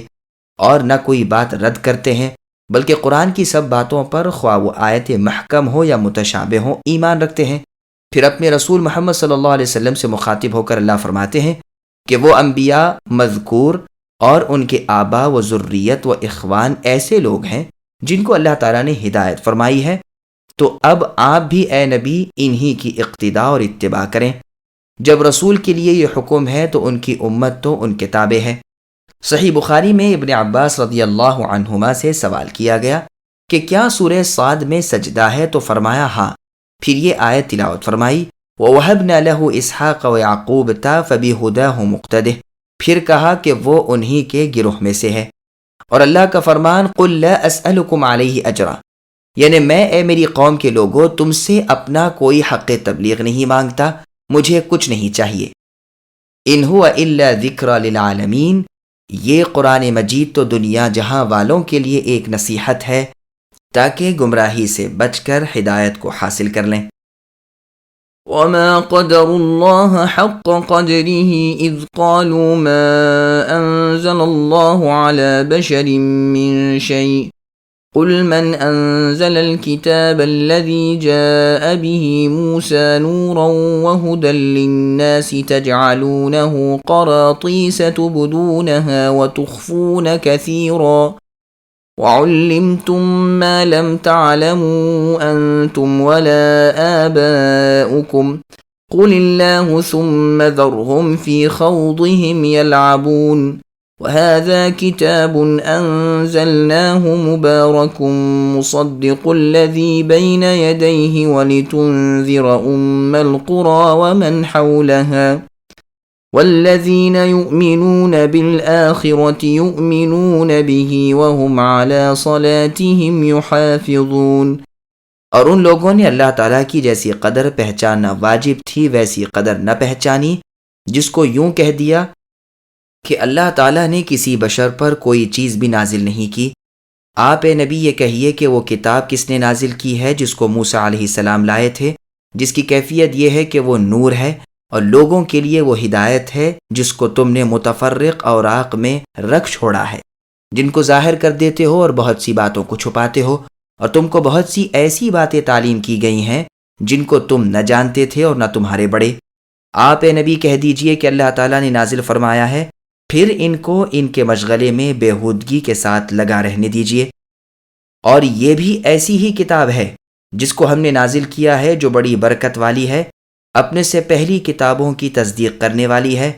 اور نہ کوئی بات رد کرتے ہیں، بلکہ قرآن کی سب باتوں پر خواہ وہ آیت محکم ہو یا متشابہ ہو ایمان رکھتے ہیں۔ پھر اپنے رسول محمد صلی اللہ علیہ وسلم سے مخاطب ہو کر اللہ فرماتے ہیں کہ وہ انبیاء مذکور اور ان کے آبا و ذریت و اخوان ایسے لوگ ہیں جن کو اللہ تعالیٰ نے ہدایت فرمائی ہے، تو اب آپ بھی اے نبی انہی کی اقتداء اور اتباع کریں۔ جب رسول کے لیے یہ حکم ہے تو ان کی امت تو ان کے تابع ہے۔ صحیح بخاری میں ابن عباس رضی اللہ عنہما سے سوال کیا گیا کہ کیا سورہ صاد میں سجدہ ہے، تو فرمایا ہاں، پھر یہ آیت تلاوت فرمائی وَوَهَبْنَا لَهُ إِسْحَاقَ وَيَعْقُوبَ فَبِهُدَاهُ مُقْتَدِهْ، پھر کہا کہ وہ انہی کے گروہ میں سے ہے۔ اور اللہ کا فرمان قُلْ لَا أَسْأَلُكُمْ عَلَيْهِ أَجْرًا، یعنی میں اے میری قوم کے لوگوں تم سے اپنا کوئی حق تبلیغ نہیں مانگتا، مجھے کچھ نہیں چاہیے۔ إِنْ هُوَ إِلَّا ذِكْرَى لِلْعَالَمِينَ، یہ قرآن مجید تو دنیا جہاں والوں کے لیے ایک نصیحت ہے تاکہ گمراہی سے بچ کر ہدایت کو حاصل کر لیں۔ وما قدر الله حق قدره إذ قالوا ما أنزل الله على بشر من شيء قل من أنزل الكتاب الذي جاء به موسى نورا وهدى للناس تجعلونه قراطيس تبدونها وتخفون كثيرا وعلمتم ما لم تعلموا أنتم ولا آباؤكم قل الله ثم ذرهم في خوضهم يلعبون وهذا كتاب أنزلناه مبارك مصدق الذي بين يديه ولتنذر القرى ومن حولها والذين يؤمنون بالآخرة يؤمنون به وهم على صلاتهم يحافظون، اور ان لوگوں نے اللہ تعالیٰ کی جیسی قدر پہچاننا واجب تھی ویسی قدر نہ پہچانی، جس کو یوں کہہ دیا کہ اللہ تعالیٰ نے کسی بشر پر کوئی چیز بھی نازل نہیں کی۔ آپ اے نبی یہ کہیے کہ وہ کتاب کس نے نازل کی ہے جس کو موسیٰ علیہ السلام لائے تھے، جس کی کیفیت یہ ہے کہ وہ نور ہے اور لوگوں کے لیے وہ ہدایت ہے جس کو تم نے متفرق اوراق میں رکھ چھوڑا ہے، جن کو ظاہر کر دیتے ہو اور بہت سی باتوں کو چھپاتے ہو، اور تم کو بہت سی ایسی باتیں تعلیم کی گئی ہیں جن کو تم نہ جانتے تھے اور نہ تمہارے بڑے۔ آپ اے نبی کہہ دیجئے کہ اللہ تعالیٰ نے نازل فرمایا ہے، پھر ان کو ان کے مشغلے میں بےہودگی کے ساتھ لگا رہنے دیجئے۔ اور یہ بھی ایسی ہی کتاب ہے جس کو ہم نے نازل کیا ہے جو بڑی برکت والی ہے، اپنے سے پہلی کتابوں کی تصدیق کرنے والی ہے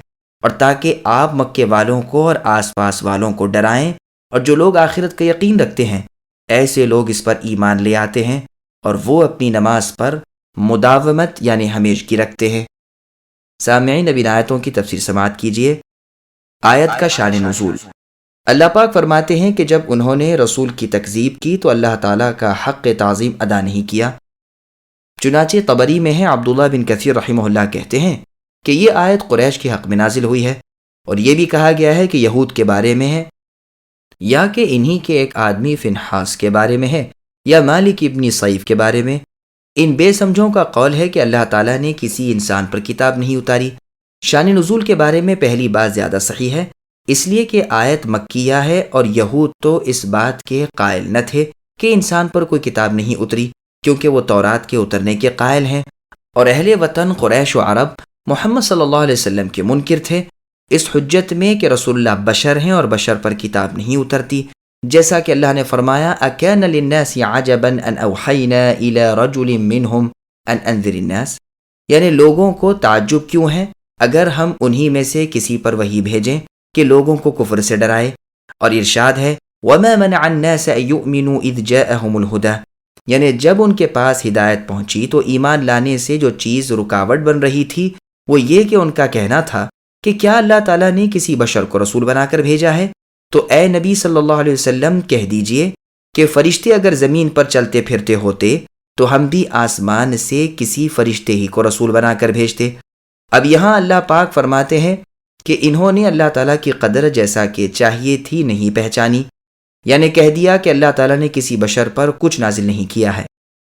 اور تاکہ آپ مکے والوں کو اور آس پاس والوں کو ڈرائیں، اور جو لوگ آخرت کا یقین رکھتے ہیں ایسے لوگ اس پر ایمان لے آتے ہیں اور وہ اپنی نماز پر مداومت یعنی ہمیشگی رکھتے ہیں۔ سامعین، اب ان آیتوں کی تفسیر سماعت کیجیے۔ آیت کا شان نزول۔ اللہ پاک فرماتے ہیں کہ جب انہوں نے رسول کی تکذیب کی تو اللہ تعالیٰ کا حق تعظیم ادا نہیں کیا۔ چنانچہ طبری میں ہے، عبداللہ بن کثیر رحمہ اللہ کہتے ہیں کہ یہ آیت قریش کے حق میں نازل ہوئی ہے، اور یہ بھی کہا گیا ہے کہ یہود کے بارے میں ہے، یا کہ انہی کے ایک آدمی فنحاس کے بارے میں ہے، یا مالک ابن صیف کے بارے میں۔ ان بے سمجھوں کا قول ہے کہ اللہ تعالیٰ نے کسی انسان پر کتاب نہیں اتاری۔ شان نزول کے بارے میں پہلی بات زیادہ صحیح ہے، اس لیے کہ آیت مکیہ ہے اور یہود تو اس بات کے قائل نہ تھے کہ انسان پر کوئی کتاب نہیں اتری، کیونکہ وہ تورات کے اترنے کے قائل ہیں، اور اہل وطن قریش و عرب محمد صلی اللہ علیہ وسلم کے منکر تھے اس حجت میں کہ رسول اللہ بشر ہیں اور بشر پر کتاب نہیں اترتی، جیسا کہ اللہ نے فرمایا اَكَانَ لِلنَّاسِ عَجَبًا أَنْ أَوْحَيْنَا إِلَى رَجُلٍ مِّنْهُمْ أَنْ أَنذِرِ النَّاسِ، یعنی لوگوں کو تعجب کیوں ہے اگر ہم انہی میں سے کسی پر وحی بھیجیں کہ لوگوں کو کفر سے ڈرائے۔ اور ارشاد ہے وَمَا مَنَعَ النَّاسَ أَن يُؤْمِنُوا إِذْ جَاءَهُمُ الْهُدَىٰ، یعنی جب ان کے پاس ہدایت پہنچی تو ایمان لانے سے جو چیز رکاوٹ بن رہی تھی وہ یہ کہ ان کا کہنا تھا کہ کیا اللہ تعالیٰ نے کسی بشر کو رسول بنا کر بھیجا ہے؟ تو اے نبی صلی اللہ علیہ وسلم کہہ دیجئے کہ فرشتے اگر زمین پر چلتے پھرتے ہوتے تو ہم بھی آسمان سے کسی فرشتے ہی کو رسول بنا کر بھیجتے۔ اب یہاں اللہ پاک فرماتے ہیں کہ انہوں نے اللہ تعالیٰ کی قدر جیسا کہ چاہیے تھی نہیں پہچانی، یعنی کہہ دیا کہ اللہ تعالیٰ نے کسی بشر پر کچھ نازل نہیں کیا ہے۔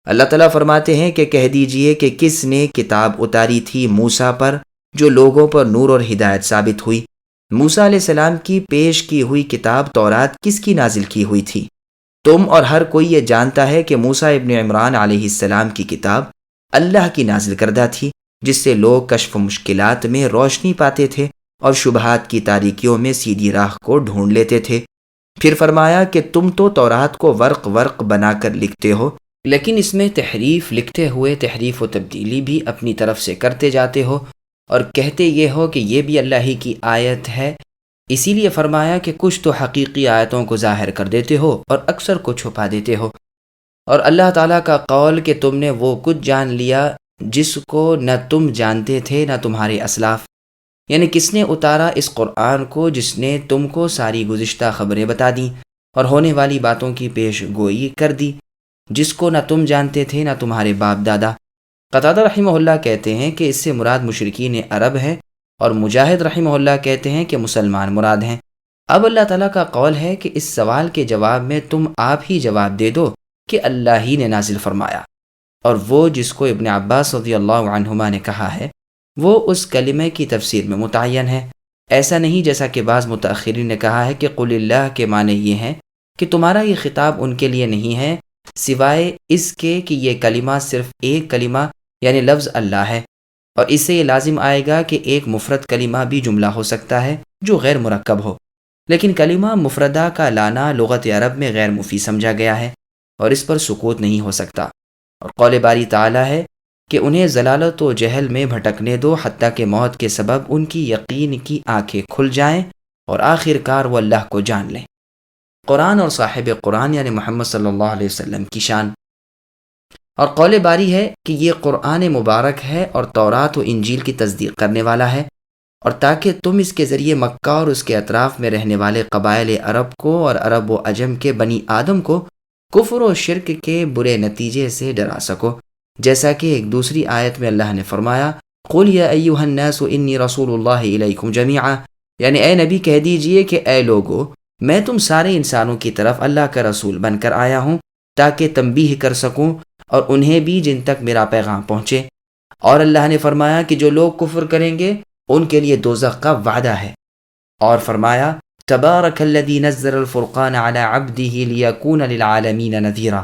اللہ تعالیٰ فرماتے ہیں کہ کہہ دیجئے کہ کس نے کتاب اتاری تھی موسیٰ پر جو لوگوں پر نور اور ہدایت ثابت ہوئی۔ موسیٰ علیہ السلام کی پیش کی ہوئی کتاب تورات کس کی نازل کی ہوئی تھی؟ تم اور ہر کوئی یہ جانتا ہے کہ موسیٰ ابن عمران علیہ السلام کی کتاب اللہ کی نازل کردہ تھی، جس سے لوگ کشف و مشکلات میں روشنی پاتے تھے اور شبہات کی تاریکیوں میں سیدھی راہ کو ڈھونڈ لیتے تھے۔ پھر فرمایا کہ تم تو تورات کو ورق ورق بنا کر لکھتے ہو، لیکن اس میں تحریف لکھتے ہوئے تحریف و تبدیلی بھی اپنی طرف سے کرتے جاتے ہو، اور کہتے یہ ہو کہ یہ بھی اللہ ہی کی آیت ہے۔ اسی لیے فرمایا کہ کچھ تو حقیقی آیتوں کو ظاہر کر دیتے ہو اور اکثر کو چھپا دیتے ہو۔ اور اللہ تعالیٰ کا قول کہ تم نے وہ کچھ جان لیا جس کو نہ تم جانتے تھے نہ تمہارے اسلاف، یعنی کس نے اتارا اس قرآن کو جس نے تم کو ساری گزشتہ خبریں بتا دیں اور ہونے والی باتوں کی پیش گوئی کر دی، جس کو نہ تم جانتے تھے نہ تمہارے باپ دادا۔ قتادہ رحمہ اللہ کہتے ہیں کہ اس سے مراد مشرکین عرب ہیں، اور مجاہد رحمہ اللہ کہتے ہیں کہ مسلمان مراد ہیں۔ اب اللہ تعالیٰ کا قول ہے کہ اس سوال کے جواب میں تم آپ ہی جواب دے دو کہ اللہ ہی نے نازل فرمایا، اور وہ جس کو ابن عباس رضی اللہ عنہما نے کہا ہے وہ اس کلمے کی تفسیر میں متعین ہے۔ ایسا نہیں جیسا کہ بعض متأخرین نے کہا ہے کہ قل اللہ کے معنی یہ ہیں کہ تمہارا یہ خطاب ان کے لیے نہیں ہے سوائے اس کے کہ یہ کلمہ صرف ایک کلمہ یعنی لفظ اللہ ہے، اور اس سے یہ لازم آئے گا کہ ایک مفرد کلمہ بھی جملہ ہو سکتا ہے جو غیر مرکب ہو، لیکن کلمہ مفردہ کا لانا لغت عرب میں غیر مفید سمجھا گیا ہے اور اس پر سکوت نہیں ہو سکتا۔ اور قول باری تعالیٰ ہے کہ انہیں ضلالت و جہل میں بھٹکنے دو حتیٰ کہ موت کے سبب ان کی یقین کی آنکھیں کھل جائیں اور آخر کار وہ اللہ کو جان لیں۔ قرآن اور صاحب قرآن یعنی محمد صلی اللہ علیہ وسلم کی شان۔ اور قول باری ہے کہ یہ قرآن مبارک ہے اور تورات و انجیل کی تصدیق کرنے والا ہے، اور تاکہ تم اس کے ذریعے مکہ اور اس کے اطراف میں رہنے والے قبائل عرب کو اور عرب و عجم کے بنی آدم کو کفر و شرک کے برے نتیجے سے ڈرا سکو، جیسا کہ ایک دوسری آیت میں اللہ نے فرمایا قُلْ يَا أَيُّهَا النَّاسُ إِنِّي رَسُولُ اللَّهِ إِلَيْكُمْ جَمِيعًا، یعنی اے نبی کہہ دیجئے کہ اے لوگو میں تم سارے انسانوں کی طرف اللہ کا رسول بن کر آیا ہوں تاکہ تنبیہ کر سکوں اور انہیں بھی جن تک میرا پیغام پہنچے۔ اور اللہ نے فرمایا کہ جو لوگ کفر کریں گے ان کے لیے دوزخ کا وعدہ ہے، اور فرمایا تبارک الذی نزل الفرقان علی عبدہ لیکون للعالمین نذیرا،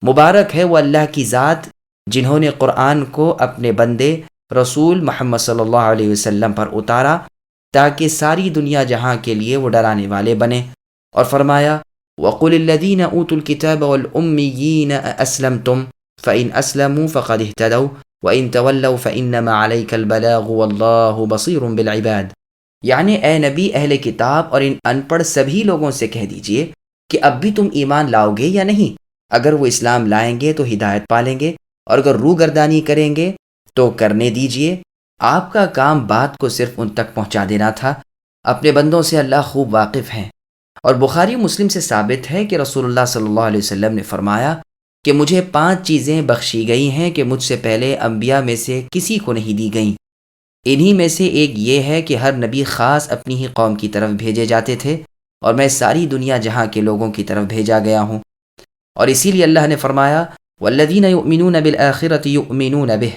مبارک ہے وہ اللہ کی ذات جنہوں نے قرآن کو اپنے بندے رسول محمد صلی اللہ علیہ وسلم پر اتارا تاکہ ساری دنیا جہاں کے لیے وہ ڈرانے والے بنے۔ اور فرمایا وَقُلِ الَّذِينَ أُوتُوا الْكِتَابَ وَالْأُمِّيِّينَ أَسْلَمْتُمْ فَإِنْ أَسْلَمُوا فَقَدِ اهْتَدَوْا وَإِنْ تَوَلَّوْا فَإِنَّمَا عَلَيْكَ الْبَلَاغُ وَاللَّهُ بَصِيرٌ بِالْعِبَادِ۔ یعنی اے نبی اہل کتاب اور ان ان پڑھ سبھی لوگوں سے کہہ دیجئے کہ اب بھی تم ایمان لاؤ گے یا نہیں؟ اگر وہ اسلام لائیں گے تو ہدایت پالیں گے، اور اگر روگردانی کریں گے تو کرنے دیجئے۔ آپ کا کام بات کو صرف ان تک پہنچا دینا تھا، اپنے بندوں سے اللہ خوب واقف ہیں۔ اور بخاری مسلم سے ثابت ہے کہ رسول اللہ صلی اللہ علیہ وسلم نے فرمایا کہ مجھے 5 چیزیں بخشی گئی ہیں کہ مجھ سے پہلے انبیاء میں سے کسی کو نہیں دی گئیں۔ انہی میں سے ایک یہ ہے کہ ہر نبی خاص اپنی ہی قوم کی طرف بھیجے جاتے تھے، اور میں ساری دنیا جہاں کے لوگوں کی طرف بھیجا گیا ہوں۔ اور اسی لیے اللہ نے فرمایا والذین یؤمنون بالآخرۃ یؤمنون بہ،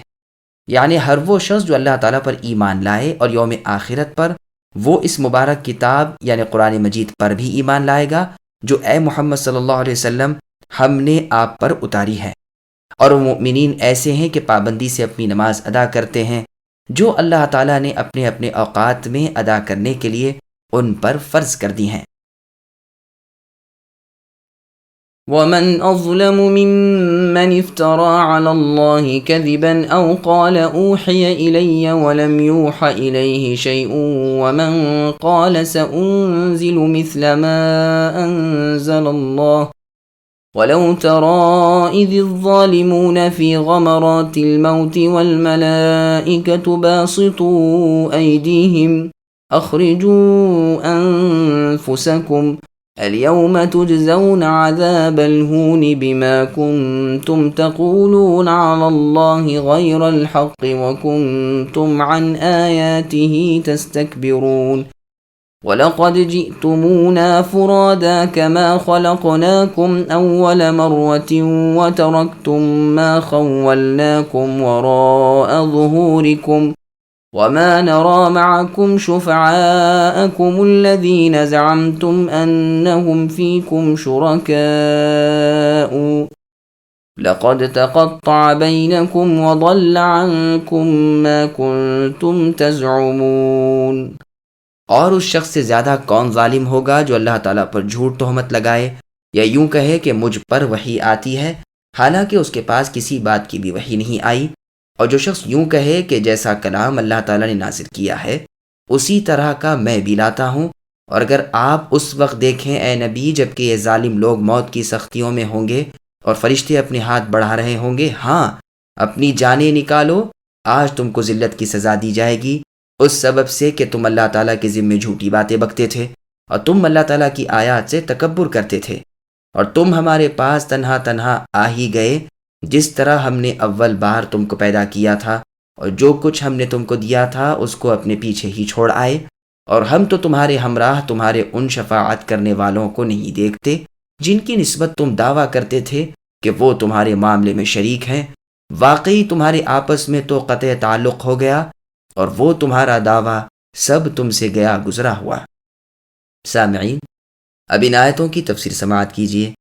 یعنی ہر وہ شخص جو اللہ تعالیٰ پر ایمان لائے اور یوم آخرت پر، وہ اس مبارک کتاب یعنی قرآن مجید پر بھی ایمان لائے گا جو اے محمد صلی اللہ علیہ وسلم ہم نے آپ پر اتاری ہے۔ اور وہ مؤمنین ایسے ہیں کہ پابندی سے اپنی نماز ادا کرتے ہیں جو اللہ تعالیٰ نے اپنے اپنے اوقات میں ادا کرنے کے لیے ان پر فرض کر دی ہیں۔ ومن أظلم ممن افترى على الله كذبا أو قال أوحي إلي ولم يوح إليه شيء ومن قال سأنزل مثل ما أنزل الله ولو ترى إذ الظالمون في غمرات الموت والملائكة باسطوا أيديهم أخرجوا أنفسكم اليوم تجزون عذاب الهون بما كنتم تقولون على الله غير الحق وكنتم عن آياته تستكبرون وَلَقَدْ جِئْتُمُونَا فُرَادَى كَمَا خَلَقْنَاكُمْ أَوَّلَ مَرَّةٍ وَتَرَكْتُمْ مَا خَوَّلْنَاكُمْ وَرَاءَ ظُهُورِكُمْ وَمَا نَرَى مَعَكُمْ شُفَعَاءَكُمُ الَّذِينَ زَعَمْتُمْ أَنَّهُمْ فِيكُمْ شُرَكَاءُ لَقَدْ تَقَطَّعَ بَيْنَكُمْ وَضَلَّ عَنكُمْ مَا كُنتُمْ تَزْعُمُونَ۔ اور اس شخص سے زیادہ کون ظالم ہوگا جو اللہ تعالیٰ پر جھوٹ تہمت لگائے یا یوں کہے کہ مجھ پر وحی آتی ہے حالانکہ اس کے پاس کسی بات کی بھی وحی نہیں آئی، اور جو شخص یوں کہے کہ جیسا کلام اللہ تعالیٰ نے نازل کیا ہے اسی طرح کا میں بھی لاتا ہوں۔ اور اگر آپ اس وقت دیکھیں اے نبی جبکہ یہ ظالم لوگ موت کی سختیوں میں ہوں گے اور فرشتے اپنے ہاتھ بڑھا رہے ہوں گے، ہاں اپنی جانیں نکالو، آج تم کو ذلت کی سزا دی جائے گی اس سبب سے کہ تم اللہ تعالیٰ کے ذمے جھوٹی باتیں بکتے تھے اور تم اللہ تعالیٰ کی آیات سے تکبر کرتے تھے، اور تم ہمارے پاس تنہا تنہا آ ہی گئے جس طرح ہم نے اول بار تم کو پیدا کیا تھا، اور جو کچھ ہم نے تم کو دیا تھا اس کو اپنے پیچھے ہی چھوڑ آئے، اور ہم تو تمہارے ہمراہ تمہارے ان شفاعت کرنے والوں کو نہیں دیکھتے جن کی نسبت تم دعویٰ کرتے تھے کہ وہ تمہارے معاملے میں شریک ہیں، واقعی تمہارے آپس میں تو قطع تعلق ہو گیا اور وہ تمہارا دعویٰ سب تم سے گیا گزرا ہوا۔ سامعین، اب ان آیتوں کی تفسیر سماعت کیجیے۔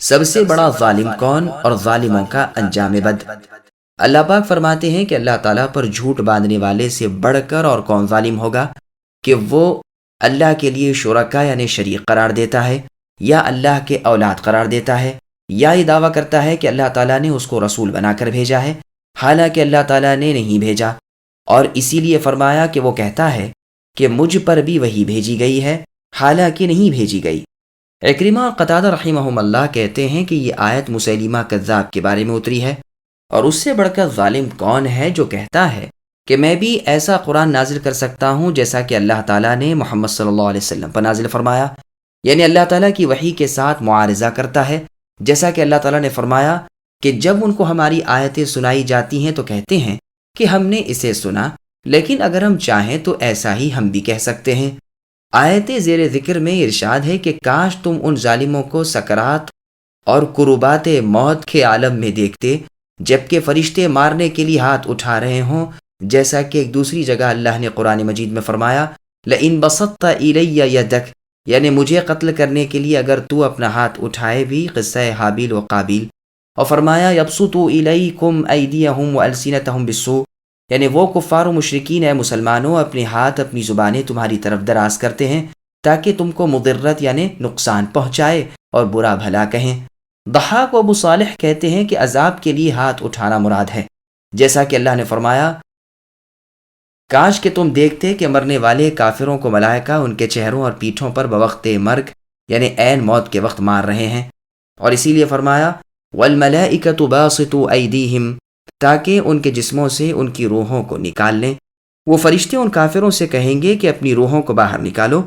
سب سے بڑا ظالم کون اور ظالموں کا انجام بد؟ اللہ پاک فرماتے ہیں کہ اللہ تعالیٰ پر جھوٹ باندھنے والے سے بڑھ کر اور کون ظالم ہوگا کہ وہ اللہ کے لیے شرکا یعنی شریک قرار دیتا ہے، یا اللہ کے اولاد قرار دیتا ہے، یا یہ دعویٰ کرتا ہے کہ اللہ تعالیٰ نے اس کو رسول بنا کر بھیجا ہے حالانکہ اللہ تعالیٰ نے نہیں بھیجا، اور اسی لیے فرمایا کہ وہ کہتا ہے کہ مجھ پر بھی وہی بھیجی گئی ہے حالانکہ نہیں بھیجی گئی۔ عکرمہ اور قتادہ رحمہم اللہ کہتے ہیں کہ یہ آیت مسیلمہ کذاب کے بارے میں اتری ہے، اور اس سے بڑھ کر ظالم کون ہے جو کہتا ہے کہ میں بھی ایسا قرآن نازل کر سکتا ہوں جیسا کہ اللہ تعالیٰ نے محمد صلی اللہ علیہ وسلم پر نازل فرمایا، یعنی اللہ تعالیٰ کی وحی کے ساتھ معارضہ کرتا ہے، جیسا کہ اللہ تعالیٰ نے فرمایا کہ جب ان کو ہماری آیتیں سنائی جاتی ہیں تو کہتے ہیں کہ ہم نے اسے سنا، لیکن اگر ہم چاہیں تو ایسا ہی ہم بھی کہہ سکتے ہیں۔ آیت زیر ذکر میں ارشاد ہے کہ کاش تم ان ظالموں کو سکرات اور قربات موت کے عالم میں دیکھتے جبکہ فرشتے مارنے کے لیے ہاتھ اٹھا رہے ہوں، جیسا کہ ایک دوسری جگہ اللہ نے قرآن مجید میں فرمایا لئن بسطت الی یدک، یعنی مجھے قتل کرنے کے لیے اگر تو اپنا ہاتھ اٹھائے بھی، قصہ حابیل و قابیل، اور فرمایا یبسطوا الیکم ایدیہم والسنتہم بالسوء، یعنی وہ کفار و مشرکین اے مسلمانوں اپنے ہاتھ اپنی زبانیں تمہاری طرف دراز کرتے ہیں تاکہ تم کو مضرت یعنی نقصان پہنچائے اور برا بھلا کہیں۔ ضحاک و ابو صالح کہتے ہیں کہ عذاب کے لیے ہاتھ اٹھانا مراد ہے، جیسا کہ اللہ نے فرمایا کاش کہ تم دیکھتے کہ مرنے والے کافروں کو ملائکہ ان کے چہروں اور پیٹھوں پر بوقت مرگ یعنی عین موت کے وقت مار رہے ہیں، اور اسی لیے فرمایا والملائکۃ باسطوا ایدیہم، تاکہ ان کے جسموں سے ان کی روحوں کو نکال لیں۔ وہ فرشتے ان کافروں سے کہیں گے کہ اپنی روحوں کو باہر نکالو۔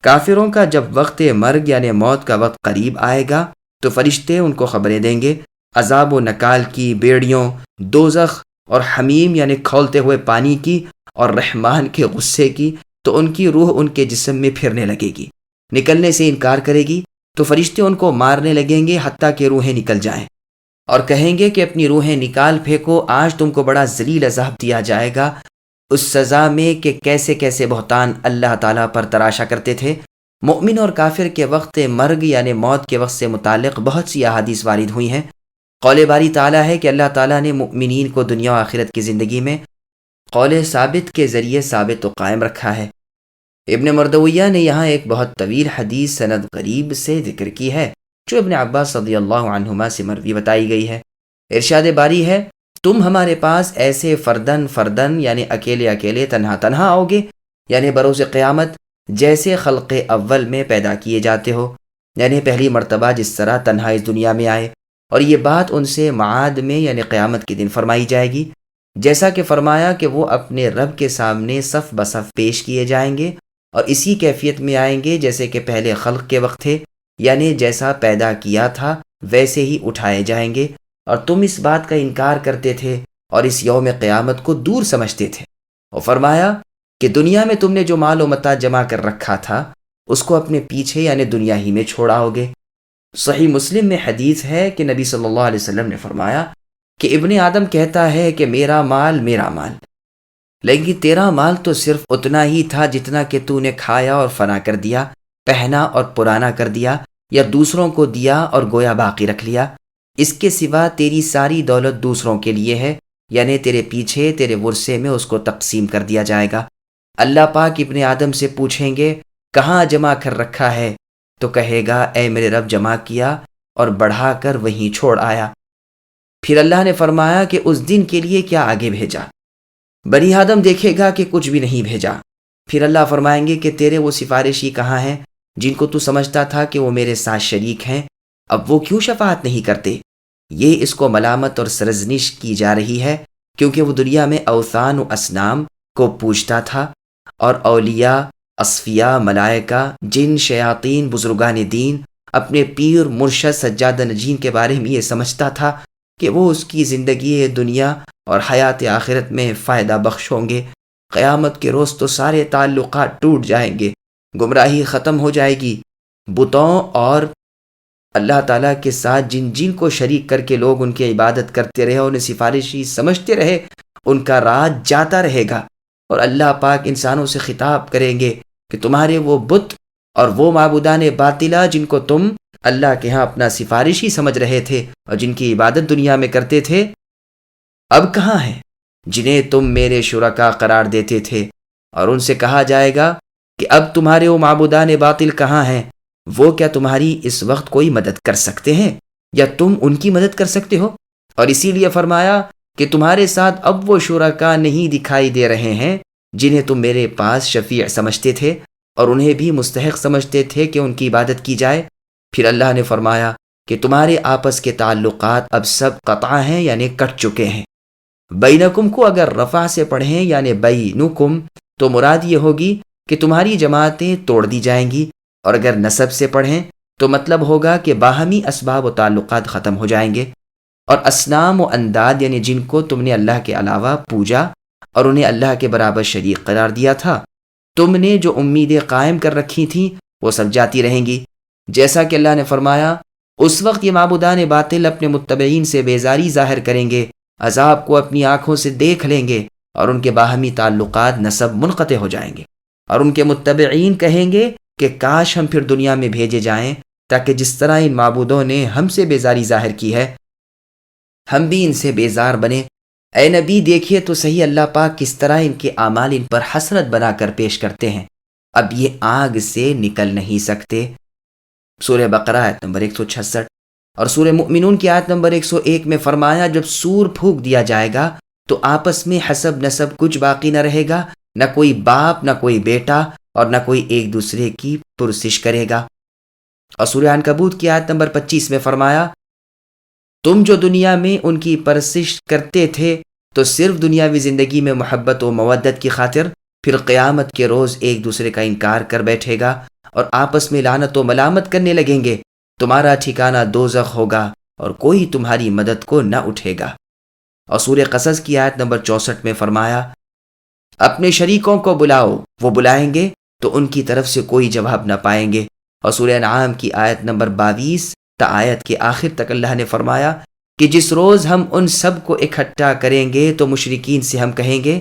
کافروں کا جب وقت مرگ یعنی موت کا وقت قریب آئے گا تو فرشتے ان کو خبریں دیں گے عذاب و نکال کی، بیڑیوں، دوزخ اور حمیم یعنی کھولتے ہوئے پانی کی، اور رحمان کے غصے کی، تو ان کی روح ان کے جسم میں پھرنے لگے گی، نکلنے سے انکار کرے گی، تو فرشتے ان کو مارنے لگیں گے حتیٰ کہ روحیں نکل جائیں، اور کہیں گے کہ اپنی روحیں نکال پھینکو، آج تم کو بڑا ذلیل عذاب دیا جائے گا، اس سزا میں کہ کیسے کیسے بہتان اللہ تعالیٰ پر تراشا کرتے تھے۔ مؤمن اور کافر کے وقت مرگ یعنی موت کے وقت سے متعلق بہت سی احادیث وارد ہوئی ہیں۔ قول باری تعالیٰ ہے کہ اللہ تعالیٰ نے مؤمنین کو دنیا و آخرت کی زندگی میں قول ثابت کے ذریعے ثابت و قائم رکھا ہے۔ ابن مردویہ نے یہاں ایک بہت طویل حدیث سند غریب سے ذکر کی ہے جو ابن عباس رضی اللہ عنہما سے مروی بتائی گئی ہے۔ ارشاد باری ہے تم ہمارے پاس ایسے فردن فردن یعنی اکیلے اکیلے تنہا تنہا آؤ گے یعنی بروز قیامت جیسے خلق اول میں پیدا کیے جاتے ہو، یعنی پہلی مرتبہ جس طرح تنہا اس دنیا میں آئے، اور یہ بات ان سے معاد میں یعنی قیامت کے دن فرمائی جائے گی، جیسا کہ فرمایا کہ وہ اپنے رب کے سامنے صف بصف پیش کیے جائیں گے اور اسی کیفیت میں آئیں گے جیسے کہ پہلے خلق کے وقت تھے، یعنی جیسا پیدا کیا تھا ویسے ہی اٹھائے جائیں گے، اور تم اس بات کا انکار کرتے تھے اور اس یوم قیامت کو دور سمجھتے تھے۔ اور فرمایا کہ دنیا میں تم نے جو مال و متاع جمع کر رکھا تھا اس کو اپنے پیچھے یعنی دنیا ہی میں چھوڑاؤ گے۔ صحیح مسلم میں حدیث ہے کہ نبی صلی اللہ علیہ وسلم نے فرمایا کہ ابن آدم کہتا ہے کہ میرا مال، لیکن تیرا مال تو صرف اتنا ہی تھا جتنا کہ تو نے کھایا اور فنا کر دیا، پہنا اور پرانا کر دیا، یا دوسروں کو دیا اور گویا باقی رکھ لیا۔ اس کے سوا تیری ساری دولت دوسروں کے لیے ہے، یعنی تیرے پیچھے تیرے ورثے میں اس کو تقسیم کر دیا جائے گا۔ اللہ پاک ابن آدم سے پوچھیں گے کہاں جمع کر رکھا ہے؟ تو کہے گا اے میرے رب جمع کیا اور بڑھا کر وہیں چھوڑ آیا۔ پھر اللہ نے فرمایا کہ اس دن کے لیے کیا آگے بھیجا؟ بنی آدم دیکھے گا کہ کچھ بھی نہیں بھیجا۔ پھر اللہ فرمائیں گے کہ تیرے وہ سفارشی کہاں ہیں جن کو تو سمجھتا تھا کہ وہ میرے ساتھ شریک ہیں، اب وہ کیوں شفاعت نہیں کرتے؟ یہ اس کو ملامت اور سرزنش کی جا رہی ہے کیونکہ وہ دنیا میں اوثان و اصنام کو پوجتا تھا، اور اولیاء، اصفیاء، ملائکہ، جن، شیاطین، بزرگان دین، اپنے پیر، مرشد، سجادہ نجین کے بارے میں یہ سمجھتا تھا کہ وہ اس کی زندگی دنیا اور حیات آخرت میں فائدہ بخش ہوں گے۔ قیامت کے روز تو سارے تعلقات ٹوٹ جائیں گے، گمراہی ختم ہو جائے گی۔ بتوں اور اللہ تعالیٰ کے ساتھ جن جن کو شریک کر کے لوگ ان کی عبادت کرتے رہے اور انہیں سفارشی سمجھتے رہے، ان کا راج جاتا رہے گا، اور اللہ پاک انسانوں سے خطاب کریں گے کہ تمہارے وہ بت اور وہ معبودان باطلہ جن کو تم اللہ کے ہاں اپنا سفارشی سمجھ رہے تھے اور جن کی عبادت دنیا میں کرتے تھے، اب کہاں ہیں؟ جنہیں تم میرے شرکا قرار دیتے تھے۔ اور ان سے کہا جائے گا کہ اب تمہارے وہ معبودان باطل کہاں ہیں؟ وہ کیا تمہاری اس وقت کوئی مدد کر سکتے ہیں یا تم ان کی مدد کر سکتے ہو؟ اور اسی لیے فرمایا کہ تمہارے ساتھ اب وہ شرکا نہیں دکھائی دے رہے ہیں جنہیں تم میرے پاس شفیع سمجھتے تھے اور انہیں بھی مستحق سمجھتے تھے کہ ان کی عبادت کی جائے۔ پھر اللہ نے فرمایا کہ تمہارے آپس کے تعلقات اب سب قطع ہیں یعنی کٹ چکے ہیں۔ بینکم کو اگر رفع سے پڑھیں یعنی بینکم تو مراد یہ ہوگی کہ تمہاری جماعتیں توڑ دی جائیں گی، اور اگر نسب سے پڑھیں تو مطلب ہوگا کہ باہمی اسباب و تعلقات ختم ہو جائیں گے۔ اور اصنام و انداد یعنی جن کو تم نے اللہ کے علاوہ پوجا اور انہیں اللہ کے برابر شریک قرار دیا تھا، تم نے جو امیدیں قائم کر رکھی تھیں وہ سب جاتی رہیں گی۔ جیسا کہ اللہ نے فرمایا اس وقت یہ معبودان باطل اپنے متبعین سے بیزاری ظاہر کریں گے، عذاب کو اپنی آنکھوں سے دیکھ لیں گے، اور ان کے باہمی تعلقات نسب منقطع ہو جائیں گے، اور ان کے متبعین کہیں گے کہ کاش ہم پھر دنیا میں بھیجے جائیں تاکہ جس طرح ان معبودوں نے ہم سے بیزاری ظاہر کی ہے ہم بھی ان سے بیزار بنے۔ اے نبی دیکھیے تو صحیح اللہ پاک کس طرح ان کے اعمال ان پر حسرت بنا کر پیش کرتے ہیں، اب یہ آگ سے نکل نہیں سکتے۔ سورہ بقرہ آیت نمبر 166 اور سورہ مؤمنون کی آیت نمبر 101 میں فرمایا جب سور پھونک دیا جائے گا تو آپس میں حسب نسب کچھ باقی نہ رہے گا نہ کوئی باپ نہ کوئی بیٹا اور نہ کوئی ایک دوسرے کی پرسش کرے گا۔ اور سورہ عنکبوت کی آیت نمبر 25 میں فرمایا، تم جو دنیا میں ان کی پرسش کرتے تھے تو صرف دنیاوی زندگی میں محبت و مودت کی خاطر، پھر قیامت کے روز ایک دوسرے کا انکار کر بیٹھے گا اور آپس میں لعنت و ملامت کرنے لگیں گے۔ تمہارا ٹھکانہ دوزخ ہوگا اور کوئی تمہاری مدد کو نہ اٹھے گا۔ اور سورہ قصص کی آیت نمبر 64 میں فرمایا، اپنے شریکوں کو بلاؤ، وہ بلائیں گے تو ان کی طرف سے کوئی جواب نہ پائیں گے۔ اور سورہ انعام کی آیت نمبر 22 تا آیت کے آخر تک اللہ نے فرمایا کہ جس روز ہم ان سب کو اکٹھا کریں گے تو مشرکین سے ہم کہیں گے،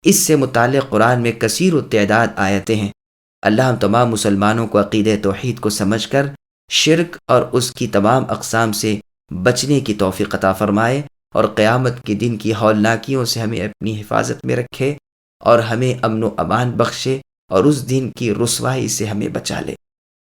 اس سے متعلق قرآن میں کثیر التعداد آیتیں ہیں۔ اللہ ہم تمام مسلمانوں کو عقیدہ توحید کو سمجھ کر شرک اور اس کی تمام اقسام سے بچنے کی توفیق عطا فرمائے، اور قیامت کے دن کی ہولناکیوں سے ہمیں اپنی حفاظت میں رکھے اور ہمیں امن و امان بخشے، اور اس دن کی رسوائی سے ہمیں بچا لے۔